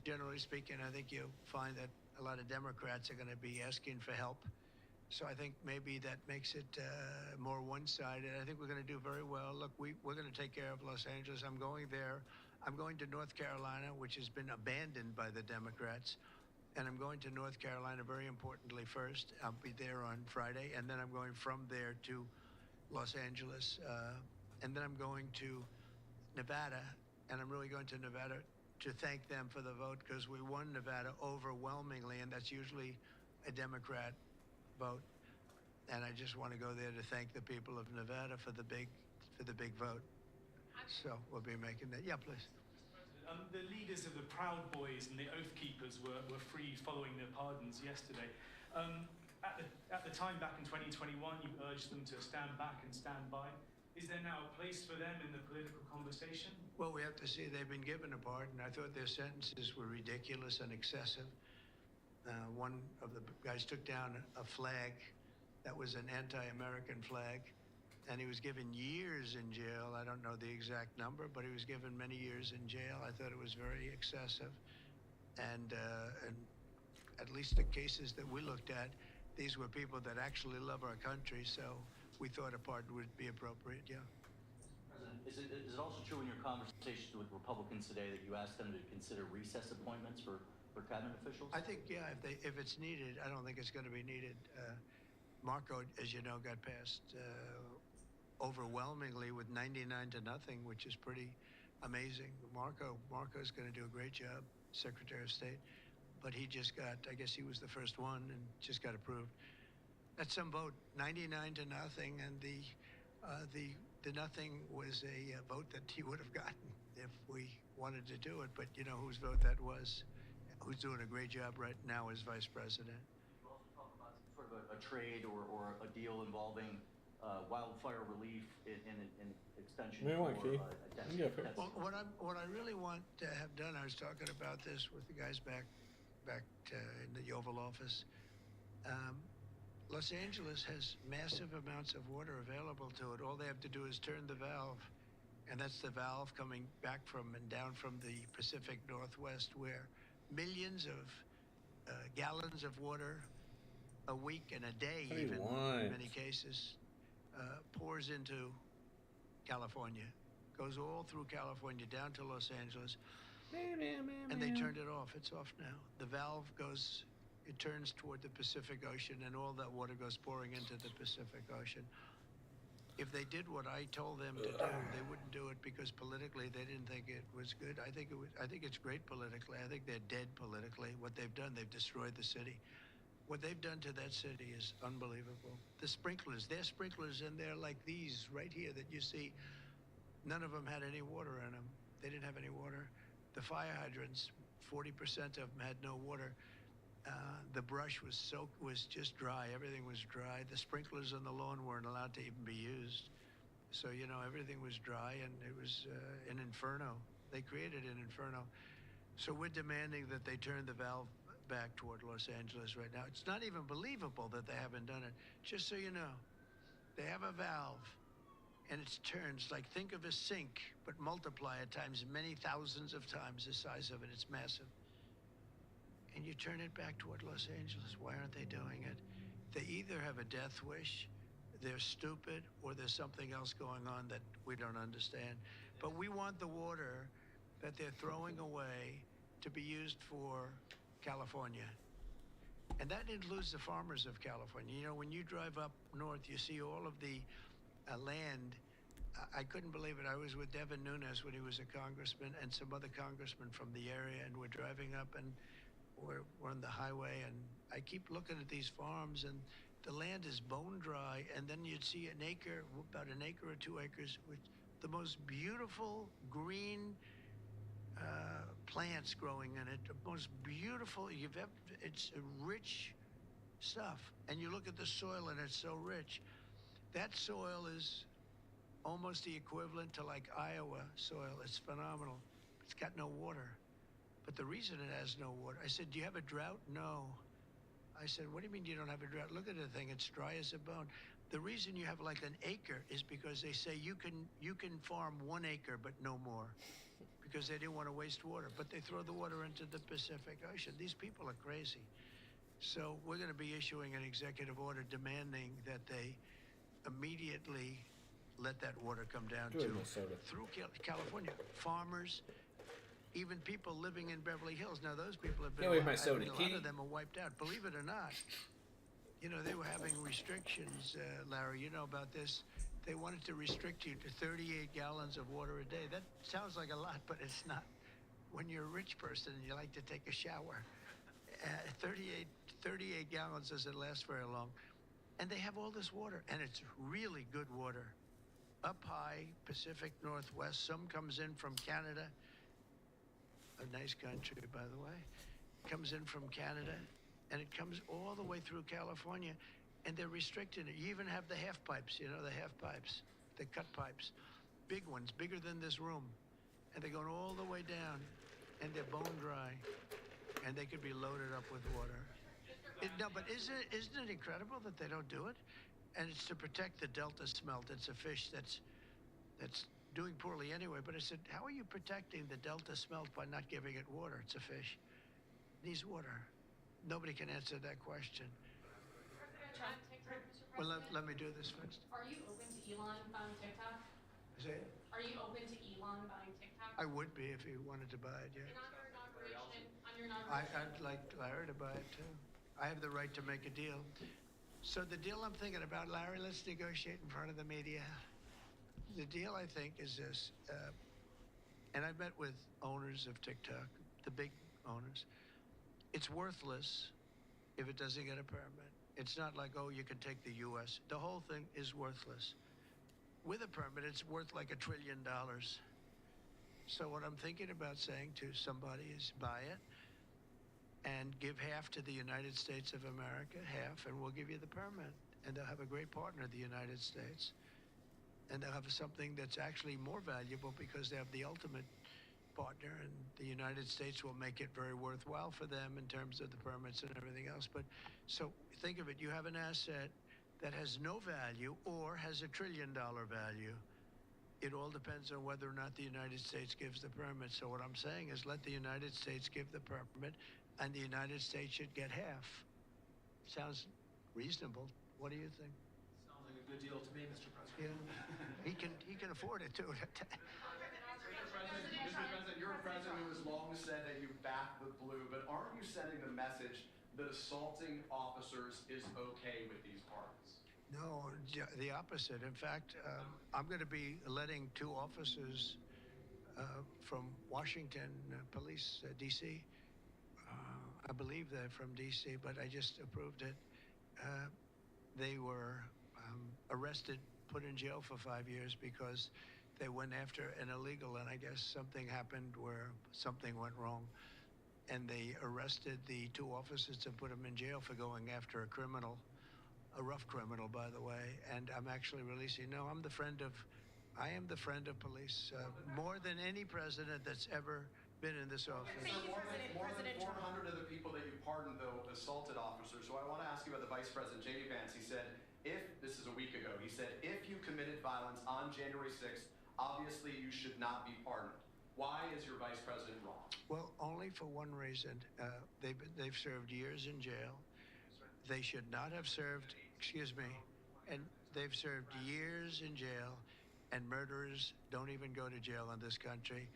generally speaking, I think you'll find that a lot of Democrats are going to be asking for help So I think maybe that makes it more one-sided. I think we're going to do very well. Look, we're going to take care of Los Angeles. I'm going there. I'm going to North Carolina, which has been abandoned by the Democrats. And I'm going to North Carolina, very importantly, first. I'll be there on Friday. And then I'm going from there to Los Angeles. And then I'm going to Nevada. And I'm really going to Nevada to thank them for the vote, because we won Nevada overwhelmingly, and that's usually a Democrat vote. And I just want to go there to thank the people of Nevada for the big vote. So we'll be making that. Yeah, please. The leaders of the Proud Boys and the Oath Keepers were freed following their pardons yesterday. At the time back in 2021, you urged them to stand back and stand by. Is there now a place for them in the political conversation? Well, we have to see. They've been given a pardon. I thought their sentences were ridiculous and excessive. One of the guys took down a flag that was an anti-American flag, and he was given years in jail. I don't know the exact number, but he was given many years in jail. I thought it was very excessive. And at least the cases that we looked at, these were people that actually love our country, so we thought a pardon would be appropriate, yeah. President, is it also true in your conversations with Republicans today that you asked them to consider recess appointments for cabinet officials? I think, yeah, if it's needed. I don't think it's going to be needed. Marco, as you know, got passed overwhelmingly with 99-0, which is pretty amazing. Marco's going to do a great job, Secretary of State, but he just got, I guess he was the first one and just got approved. That's some vote, 99-0, and the nothing was a vote that he would have gotten if we wanted to do it. But you know whose vote that was? Who's doing a great job right now as vice president. You also talk about sort of a trade or a deal involving wildfire relief in extension Well, what I really want to have done, I was talking about this with the guys back in the Oval Office. Los Angeles has massive amounts of water available to it. All they have to do is turn the valve, and that's the valve coming back from and down from the Pacific Northwest, where millions of gallons of water a week and a day, even in many cases, pours into California, goes all through California down to Los Angeles, and they turned it off. It's off now. The valve goes. It turns toward the Pacific Ocean, and all that water goes pouring into the Pacific Ocean. If they did what I told them to do, they wouldn't do it because politically they didn't think it was good. I think it's great politically. I think they're dead politically. What they've done, they've destroyed the city. What they've done to that city is unbelievable. The sprinklers, their sprinklers in there like these right here that you see, none of them had any water in them. They didn't have any water. The fire hydrants, 40% of them had no water. The brush was just dry. Everything was dry. The sprinklers on the lawn weren't allowed to even be used. So, you know, everything was dry, and it was an inferno. They created an inferno. So we're demanding that they turn the valve back toward Los Angeles right now. It's not even believable that they haven't done it. Just so you know, they have a valve, and it turns like, think of a sink, but multiply it times many thousands of times the size of it. It's massive. And you turn it back toward Los Angeles. Why aren't they doing it? They either have a death wish, they're stupid, or there's something else going on that we don't understand. But we want the water that they're throwing away to be used for California. And that includes the farmers of California. You know, when you drive up north, you see all of the land. I couldn't believe it. I was with Devin Nunes when he was a congressman and some other congressmen from the area, and we're driving up, and we're on the highway, and I keep looking at these farms, and the land is bone dry, and then you'd see an acre, about an acre or 2 acres, with the most beautiful green plants growing in it, the most beautiful you've ever. It's rich stuff, and you look at the soil, and it's so rich. That soil is almost the equivalent to like Iowa soil. It's phenomenal. It's got no water. But the reason it has no water, I said, do you have a drought? No. I said, what do you mean you don't have a drought? Look at the thing, it's dry as a bone. The reason you have like an acre is because they say you can farm 1 acre, but no more. Because they didn't want to waste water. But they throw the water into the Pacific Ocean. These people are crazy. So we're going to be issuing an executive order demanding that they immediately let that water come down Good to Minnesota. through California. Farmers, even people living in Beverly Hills. Now those people have been. Can't wait my I soda, mean, a lot Kitty. of them are wiped out. Believe it or not, you know they were having restrictions. Larry, you know about this. They wanted to restrict you to 38 gallons of water a day. That sounds like a lot, but it's not. When you're a rich person and you like to take a shower, 38 gallons doesn't last very long. And they have all this water, and it's really good water. Up high, Pacific Northwest, some comes in from Canada. A nice country, by the way. Comes in from Canada, and it comes all the way through California, and they're restricting it. You even have the half pipes, you know, the half pipes, the cut pipes. Big ones, bigger than this room. And they're going all the way down, and they're bone dry, and they could be loaded up with water. No, but isn't it incredible that they don't do it? And it's to protect the Delta smelt. It's a fish that's doing poorly anyway. But I said, how are you protecting the Delta smelt by not giving it water? It's a fish. It needs water. Nobody can answer that question. Well, let me do this first. Are you open to Elon buying TikTok? Say it? Are you open to Elon buying TikTok? I would be if he wanted to buy it, yeah. On your inauguration. I'd like Larry to buy it too. I have the right to make a deal. So the deal I'm thinking about, Larry, let's negotiate in front of the media. The deal I think is this, and I've met with owners of TikTok, the big owners. It's worthless if it doesn't get a permit. It's not like, oh, you can take the U.S. The whole thing is worthless. With a permit, it's worth like $1 trillion. So what I'm thinking about saying to somebody is buy it and give half to the United States of America, half, and we'll give you the permit. And they'll have a great partner, the United States. And they'll have something that's actually more valuable because they have the ultimate partner, and the United States will make it very worthwhile for them in terms of the permits and everything else. But so think of it, you have an asset that has no value or has $1 trillion value. It all depends on whether or not the United States gives the permit. So what I'm saying is let the United States give the permit, and the United States should get half. Sounds reasonable. What do you think? Sounds like a good deal to me, Mr. President. Yeah. He can afford it too. Mr. President, you're a president who has long said that you back the blue, but aren't you sending the message that assaulting officers is okay with these pardons? No, the opposite. In fact, I'm going to be letting 2 officers from Washington Police, D.C. I believe they're from D.C., but I just approved it. They were arrested, put in jail for 5 years because they went after an illegal, and I guess something happened where something went wrong. And they arrested the 2 officers and put them in jail for going after a criminal. A rough criminal, by the way, and I'm actually releasing. No, I am the friend of police, more than any president that's ever been in this office. More than 400 of the people that you pardoned, though, assaulted officers. So I want to ask you about the Vice President, J.D. Vance. He said, this is a week ago, he said, if you committed violence on January 6th, obviously you should not be pardoned. Why is your Vice President wrong? Well, only for one reason. They've served years in jail. They should not have served, and they've served years in jail, and murderers don't even go to jail in this country.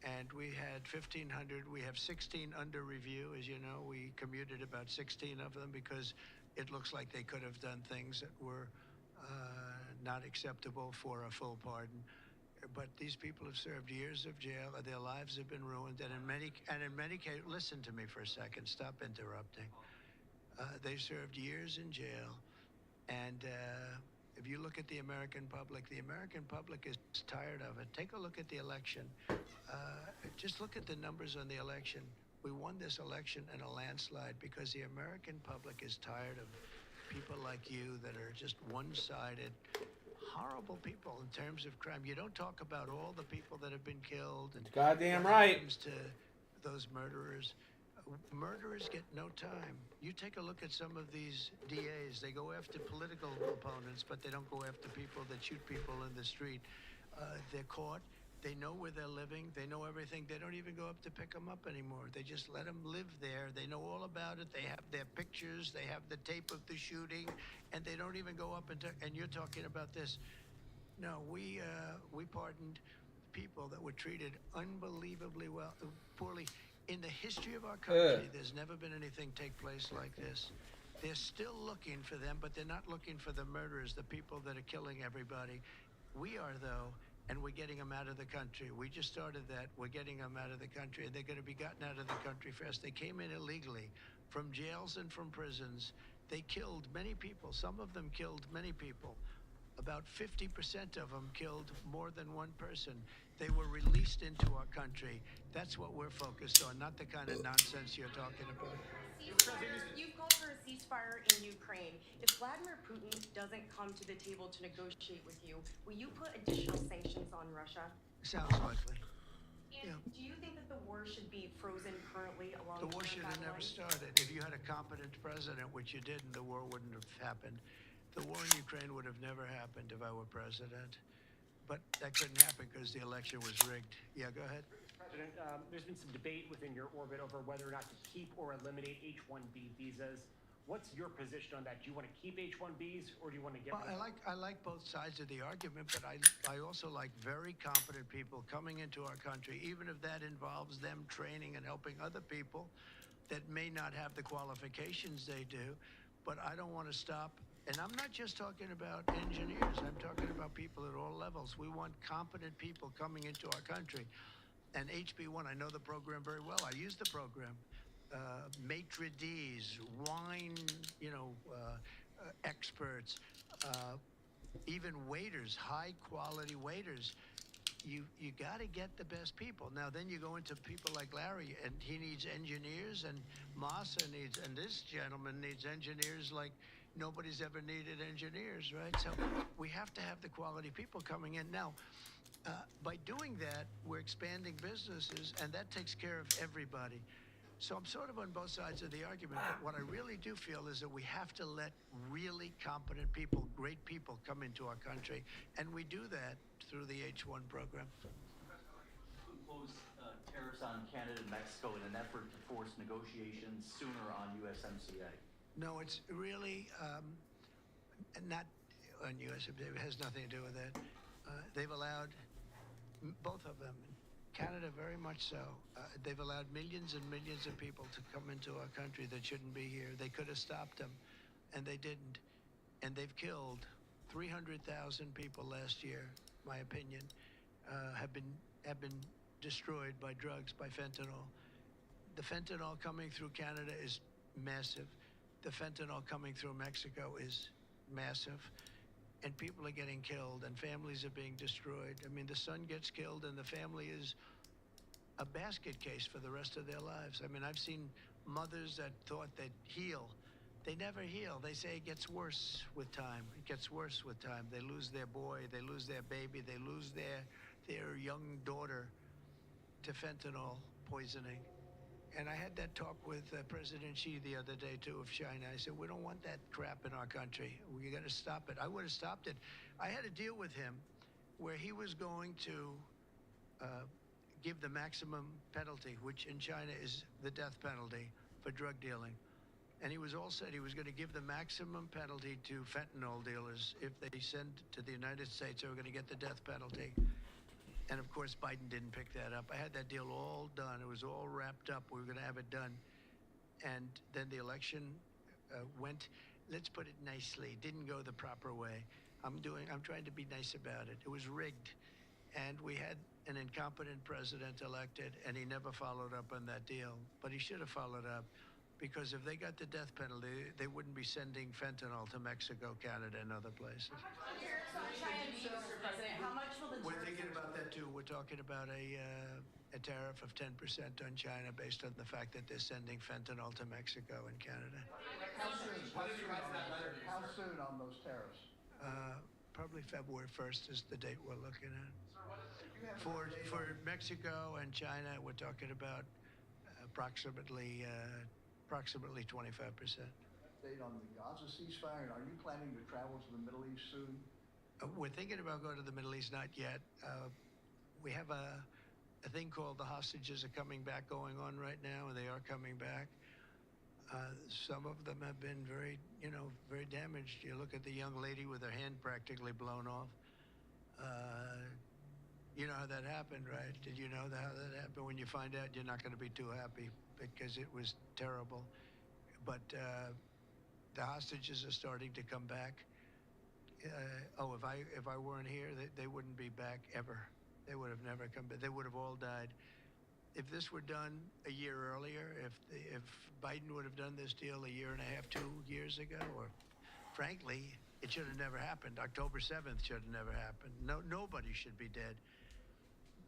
And we had 1,500, we have 16 under review, as you know. We commuted about 16 of them because it looks like they could have done things that were not acceptable for a full pardon. But these people have served years of jail, and their lives have been ruined. And in many cases, listen to me for a second, stop interrupting. They served years in jail, and if you look at the American public is tired of it. Take a look at the election. Just look at the numbers on the election. We won this election in a landslide because the American public is tired of people like you that are just one-sided, horrible people in terms of crime. You don't talk about all the people that have been killed. And goddamn what right. happens to those murderers. Murderers get no time. You take a look at some of these DAs. They go after political opponents, but they don't go after people that shoot people in the street. They're caught. They know where they're living. They know everything. They don't even go up to pick them up anymore. They just let them live there. They know all about it. They have their pictures. They have the tape of the shooting, and they don't even go up and you're talking about this. No, we pardoned people that were treated unbelievably well, poorly. In the history of our country, there's never been anything take place like this. They're still looking for them, but they're not looking for the murderers, the people that are killing everybody. We are, though, and we're getting them out of the country. We just started that. We're getting them out of the country, and they're going to be gotten out of the country fast. They came in illegally from jails and from prisons. They killed many people. Some of them killed many people. About 50% of them killed more than one person. They were released into our country. That's what we're focused on, not the kind of nonsense you're talking about. You've called for a ceasefire in Ukraine. If Vladimir Putin doesn't come to the table to negotiate with you, will you put additional sanctions on Russia? Sounds likely. And do you think that the war should be frozen currently along The war should have never started. If you had a competent president, which you didn't, the war wouldn't have happened. The war in Ukraine would have never happened if I were president. But that couldn't happen because the election was rigged. Yeah, go ahead. President, there's been some debate within your orbit over whether or not to keep or eliminate H-1B visas. What's your position on that? Do you want to keep H-1Bs or do you want to get rid of them? I like both sides of the argument, but I also like very competent people coming into our country, even if that involves them training and helping other people that may not have the qualifications they do. But I don't want to stop. And I'm not just talking about engineers. I'm talking about people at all levels. We want competent people coming into our country. And HB1, I know the program very well. I use the program. Maitre d's, wine, experts, even waiters, high quality waiters. You got to get the best people. Now, then you go into people like Larry, and he needs engineers, and Massa needs, and this gentleman needs engineers like nobody's ever needed engineers, right? So we have to have the quality people coming in. Now, by doing that, we're expanding businesses, and that takes care of everybody. So I'm sort of on both sides of the argument. But what I really do feel is that we have to let really competent people, great people, come into our country, and we do that through the H-1 program. Impose tariffs on Canada and Mexico in an effort to force negotiations sooner on USMCA. No, it's really not on USMCA. It has nothing to do with that. They've allowed both of them. Canada, very much so. They've allowed millions and millions of people to come into our country that shouldn't be here. They could have stopped them, and they didn't. And they've killed 300,000 people last year. My opinion, have been destroyed by drugs, by fentanyl. The fentanyl coming through Canada is massive. The fentanyl coming through Mexico is massive. And people are getting killed, and families are being destroyed. I mean, the son gets killed, and the family is a basket case for the rest of their lives. I mean, I've seen mothers that thought they'd heal. They never heal. They say it gets worse with time. It gets worse with time. They lose their boy. They lose their baby. They lose their young daughter to fentanyl poisoning. And I had that talk with President Xi the other day, too, of China. I said, we don't want that crap in our country. We got to stop it. I would have stopped it. I had a deal with him where he was going to give the maximum penalty, which in China is the death penalty for drug dealing. And he was all set. He was going to give the maximum penalty to fentanyl dealers. If they send to the United States, they were going to get the death penalty. And of course, Biden didn't pick that up. I had that deal all done. It was all wrapped up. We were going to have it done. And then the election went, let's put it nicely, didn't go the proper way. I'm trying to be nice about it. It was rigged. And we had an incompetent president elected, and he never followed up on that deal. But he should have followed up, because if they got the death penalty, they wouldn't be sending fentanyl to Mexico, Canada, and other places. We're thinking about that too. We're talking about a tariff of 10% on China based on the fact that they're sending fentanyl to Mexico and Canada. How soon on those tariffs? Probably February 1st is the date we're looking at. For Mexico and China, we're talking about approximately 25%. Date on the Gaza ceasefire, and are you planning to travel to the Middle East soon? We're thinking about going to the Middle East, not yet. we have a thing called the hostages are coming back going on right now, and they are coming back. Some of them have been very, very damaged. You look at the young lady with her hand practically blown off. You know how that happened, right? Did you know how that happened? When you find out, you're not going to be too happy because it was terrible. But the hostages are starting to come back. If I weren't here, they wouldn't be back ever. They would have never come back. They would have all died. If this were done a year earlier, if Biden would have done this deal a year and a half, 2 years ago, or frankly, it should have never happened. October 7th should have never happened. Nobody should be dead.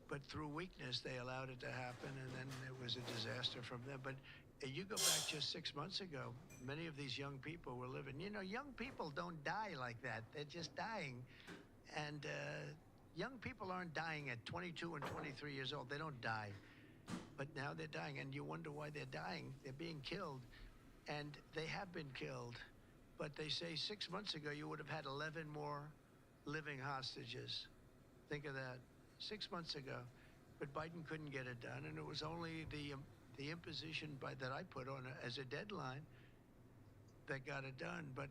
But through weakness, they allowed it to happen, and then it was a disaster from them. But you go back just 6 months ago, many of these young people were living. Young people don't die like that. They're just dying. And young people aren't dying at 22 and 23 years old. They don't die. But now they're dying, and you wonder why they're dying. They're being killed, and they have been killed. But they say 6 months ago, you would have had 11 more living hostages. Think of that. 6 months ago. But Biden couldn't get it done, and it was only the imposition that I put on as a deadline that got it done. But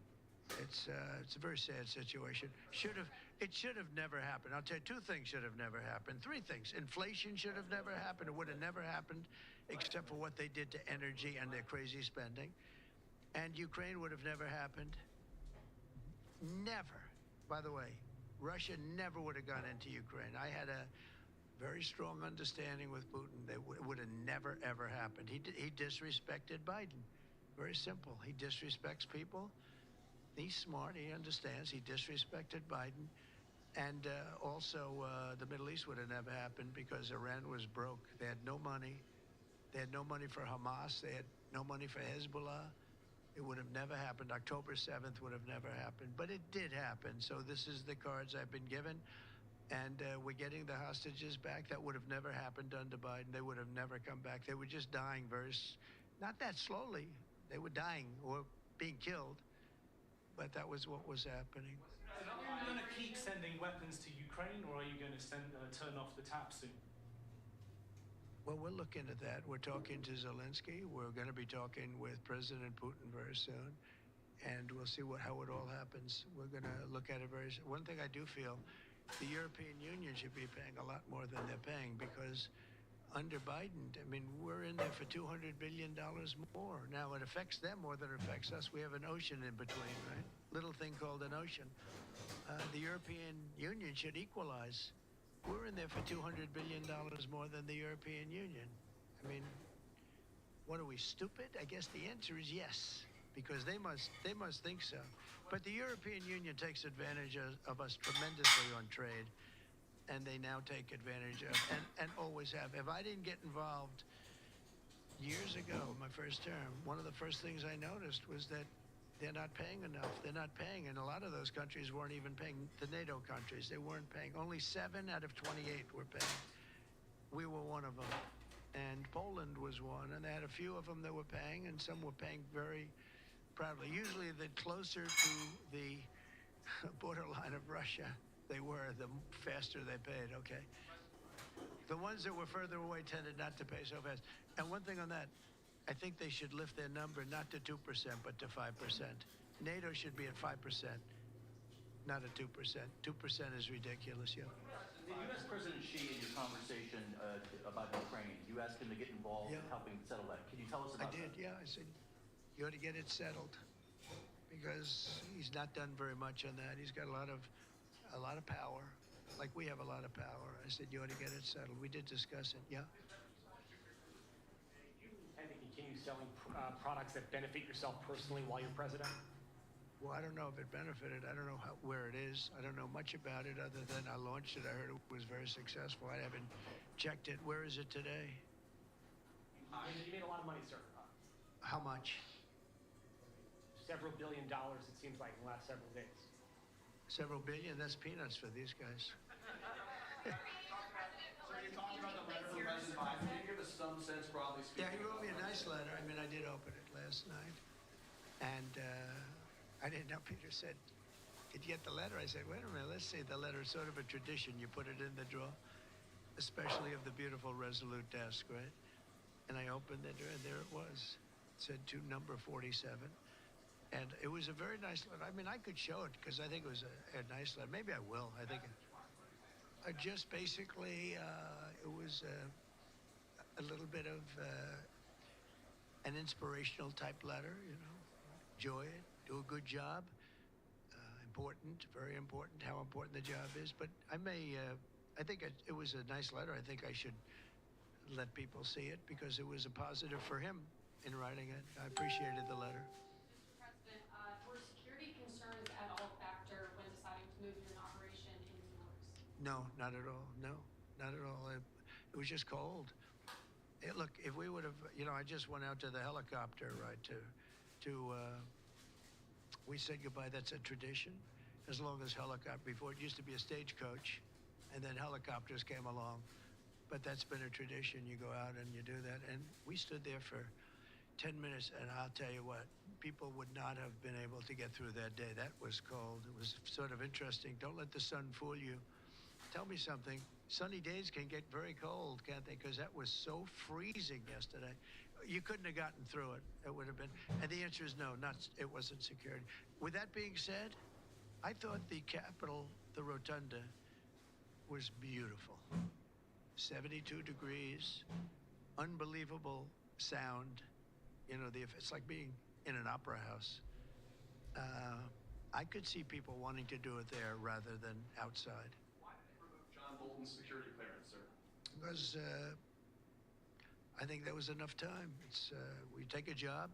it's a very sad situation. It should have never happened. I'll tell you, 2 things should have never happened. 3 things. Inflation should have never happened. It would have never happened except for what they did to energy and their crazy spending. And Ukraine would have never happened. Never. By the way, Russia never would have gone into Ukraine. I had a very strong understanding with Putin that it would have never, ever happened. He disrespected Biden. Very simple. He disrespects people. He's smart. He understands. He disrespected Biden. And also, the Middle East would have never happened because Iran was broke. They had no money. They had no money for Hamas. They had no money for Hezbollah. It would have never happened. October 7th would have never happened. But it did happen. So this is the cards I've been given. And we're getting the hostages back. That would have never happened under Biden. They would have never come back. They were just dying not that slowly. They were dying or being killed. But that was what was happening. Are you going to keep sending weapons to Ukraine, or are you going to turn off the tap soon? Well, we're looking at that. We're talking to Zelensky. We're going to be talking with President Putin very soon, and we'll see how it all happens. We're going to look at it very soon. One thing I do feel, the European Union should be paying a lot more than they're paying because under Biden, we're in there for $200 billion more. Now, it affects them more than it affects us. We have an ocean in between, right? Little thing called an ocean. The European Union should equalize. We're in there for $200 billion more than the European Union. What are we, stupid? I guess the answer is yes, because they must think so. But the European Union takes advantage of us tremendously on trade, and they now take advantage of, and always have. If I didn't get involved years ago, my first term, one of the first things I noticed was that they're not paying enough. They're not paying, and a lot of those countries weren't even paying. The NATO countries, they weren't paying. Only 7 out of 28 were paying. We were one of them, and Poland was one, and they had a few of them that were paying, and some were paying very proudly. Usually, the closer to the borderline of Russia they were, the faster they paid, okay? The ones that were further away tended not to pay so fast. And one thing on that, I think they should lift their number not to 2%, but to 5%. NATO should be at 5%, not at 2%. 2% is ridiculous, yeah. Did U.S. President Xi, in your conversation about Ukraine, you asked him to get involved in helping settle that. Can you tell us about that? I did, yeah. I said, you ought to get it settled because he's not done very much on that. He's got a lot of power, like we have a lot of power. I said, you ought to get it settled. We did discuss it, yeah. And to continue selling products that benefit yourself personally while you're president? Well, I don't know if it benefited. I don't know where it is. I don't know much about it other than I launched it. I heard it was very successful. I haven't checked it. Where is it today? You made a lot of money, sir. How much? Several $1 billion, it seems like, in the last several days. Several billion? That's peanuts for these guys. Sir, you talked about the letter from President Biden. Can you give us some sense, broadly speaking? Yeah, he wrote me a nice letter. I did open it last night. And I didn't know. Peter said, did you get the letter? I said, wait a minute, let's see the letter. It's sort of a tradition. You put it in the drawer. especially of the beautiful Resolute desk, right? And I opened it, and there it was. It said to number 47. And it was a very nice letter. I mean, I could show it because I think it was a nice letter. Maybe I will. I think just basically, it was a little bit of an inspirational type letter, you know. Enjoy it, do a good job. Important, very important, how important the job is. But I think it was a nice letter. I think I should let people see it because it was a positive for him in writing it. I appreciated the letter. Mr. President, were security concerns at all a factor when deciding to move your operation indoors? No, not at all. No, not at all. It was just cold. Look, if we would have, you know, I just went out to the helicopter, right, we said goodbye. That's a tradition. As long as before it used to be a stagecoach, and then helicopters came along. But that's been a tradition. You go out and you do that. And we stood there for 10 minutes, and I'll tell you what, people would not have been able to get through that day. That was cold. It was sort of interesting. Don't let the sun fool you. Tell me something. Sunny days can get very cold, can't they? Because that was so freezing yesterday. You couldn't have gotten through it. It would have been. And the answer is no, it wasn't security. With that being said, I thought the Capitol, the Rotunda, was beautiful. 72 degrees, unbelievable sound. You know, it's like being in an opera house. I could see people wanting to do it there rather than outside. Why did they remove John Bolton's security clearance, sir? Because I think that was enough time. We take a job.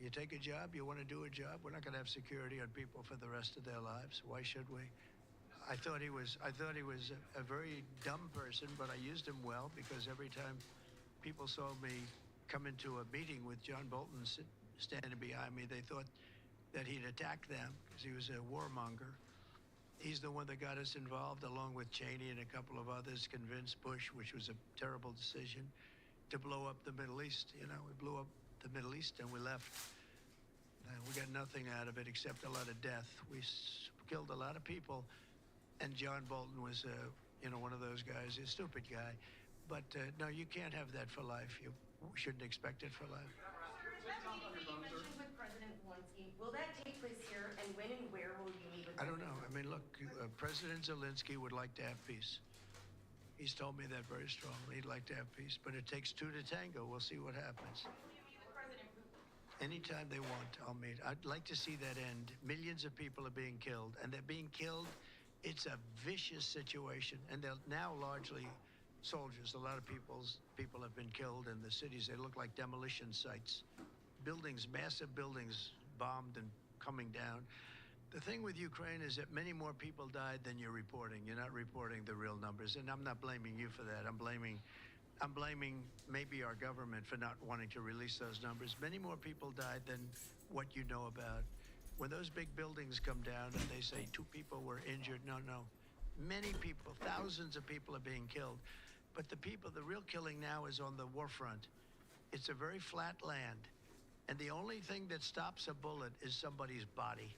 You take a job, you want to do a job. We're not going to have security on people for the rest of their lives. Why should we? I thought he was a very dumb person, but I used him well because every time people saw me come into a meeting with John Bolton standing behind me, they thought that he'd attack them because he was a warmonger. He's the one that got us involved, along with Cheney and a couple of others, convinced Bush, which was a terrible decision, to blow up the Middle East. You know, we blew up the Middle East and we left. We got nothing out of it except a lot of death. We killed a lot of people, and John Bolton was, one of those guys, a stupid guy. But no, you can't have that for life. You shouldn't expect it for life. Mentioned with President Zelensky. Will that take place here, and when and where will you meet with? I don't know. I mean, look, President Zelensky would like to have peace. He's told me that very strongly. He'd like to have peace, but it takes two to tango. We'll see what happens. Will you meet with President Putin? Anytime they want, I'll meet. I'd like to see that end. Millions of people are being killed, and they're being killed. It's a vicious situation, and they're now largely soldiers. A lot of people have been killed in the cities. They look like demolition sites. Buildings, massive buildings bombed and coming down. The thing with Ukraine is that many more people died than you're reporting. You're not reporting the real numbers, and I'm not blaming you for that. I'm blaming maybe our government for not wanting to release those numbers. Many more people died than what you know about. When those big buildings come down and they say 2 people were injured, no. Many people, thousands of people are being killed. But the real killing now is on the war front. It's a very flat land. And the only thing that stops a bullet is somebody's body.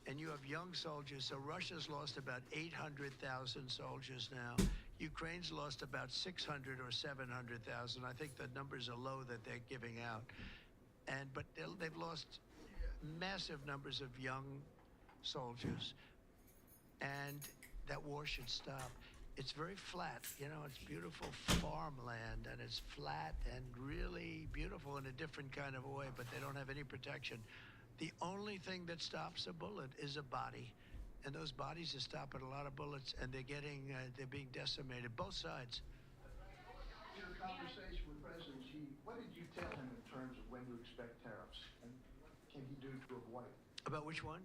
And you have young soldiers. So Russia's lost about 800,000 soldiers now. Ukraine's lost about 600 or 700,000. I think the numbers are low that they're giving out. But they've lost massive numbers of young soldiers. And that war should stop. It's very flat, it's beautiful farmland, and it's flat and really beautiful in a different kind of way, but they don't have any protection. The only thing that stops a bullet is a body, and those bodies are stopping a lot of bullets, and they're being decimated, both sides. Your conversation with President Xi, what did you tell him in terms of when to expect tariffs, and what can he do to avoid it? About which one?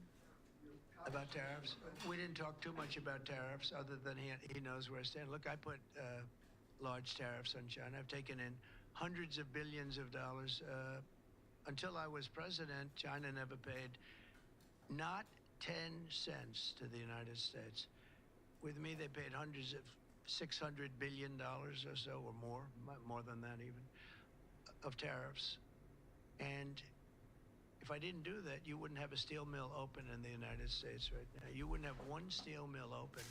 About tariffs? We didn't talk too much about tariffs, other than he knows where I stand. Look, I put large tariffs on China. I've taken in hundreds of billions of dollars. Until I was president, China never paid not 10 cents to the United States. With me, they paid $600 billion or so, or more than that even, of tariffs. And if I didn't do that, you wouldn't have a steel mill open in the United States right now. You wouldn't have one steel mill open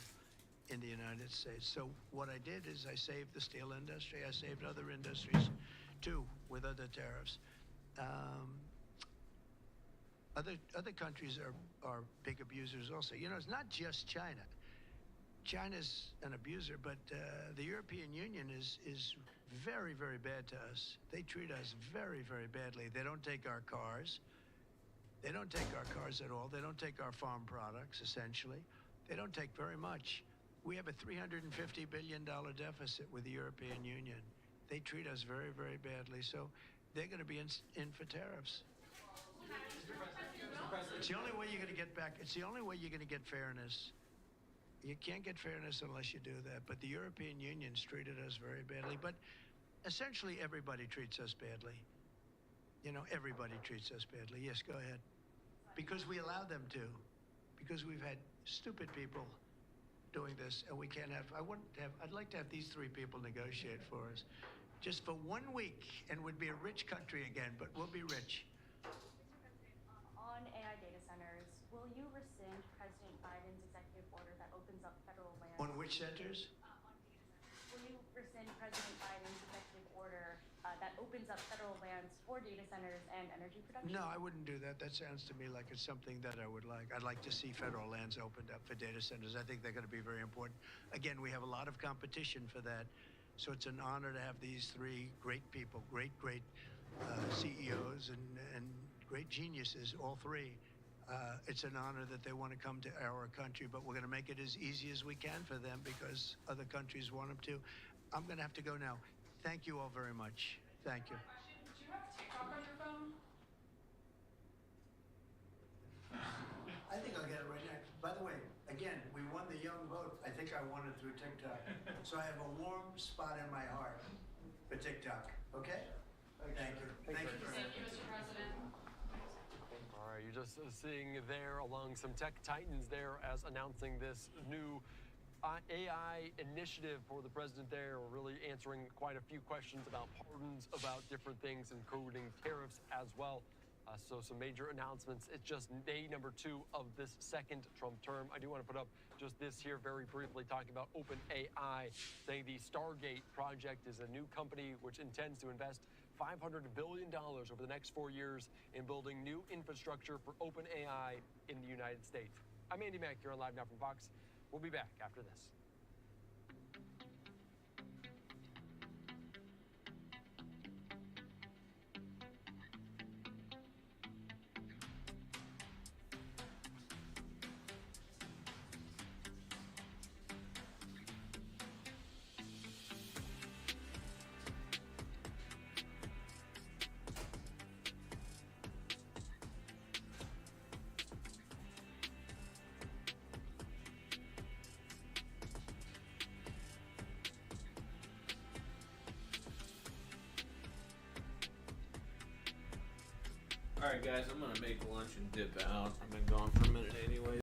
in the United States. So what I did is I saved the steel industry. I saved other industries too with other tariffs. Other countries are big abusers also. You know, it's not just China. China's an abuser, but the European Union is very, very bad to us. They treat us very, very badly. They don't take our cars. They don't take our cars at all. They don't take our farm products, essentially. They don't take very much. We have a $350 billion deficit with the European Union. They treat us very, very badly. So they're going to be in for tariffs. It's the only way you're going to get back. It's the only way you're going to get fairness. You can't get fairness unless you do that. But the European Union's treated us very badly. But essentially, everybody treats us badly. You know, everybody treats us badly. Yes, go ahead. Because we allow them to. Because we've had stupid people doing this, and we can't have. I'd like to have these three people negotiate for us, just for 1 week, and we'd be a rich country again. But we'll be rich. On AI data centers, will you rescind President Biden's executive order that opens up federal land? On which centers? Will you rescind President Biden's executive order that opens up federal lands for data centers and energy production? No, I wouldn't do that. That sounds to me like it's something that I would like. I'd like to see federal lands opened up for data centers. I think they're going to be very important. Again, we have a lot of competition for that. So it's an honor to have these three great people, great CEOs and great geniuses, all three. It's an honor that they want to come to our country, but we're going to make it as easy as we can for them because other countries want them to. I'm going to have to go now. Thank you all very much. Thank you. Do you have TikTok on your phone? I think I'll get it right next. By the way, again, we won the young vote. I think I won it through TikTok. So I have a warm spot in my heart for TikTok. Okay? Thank you. Thank you very much. Thank you, Mr. President. All right, you're just seeing there along some tech titans there as announcing this new AI initiative for the president there. We're really answering quite a few questions about pardons, about different things, including tariffs as well. So some major announcements. It's just day number 2 of this second Trump term. I do want to put up just this here very briefly, talking about OpenAI, saying the Stargate project is a new company which intends to invest $500 billion over the next 4 years in building new infrastructure for OpenAI in the United States. I'm Andy Mack here on Live Now from Fox. We'll be back after this. Alright guys, I'm gonna make lunch and dip out. I've been gone for a minute anyway.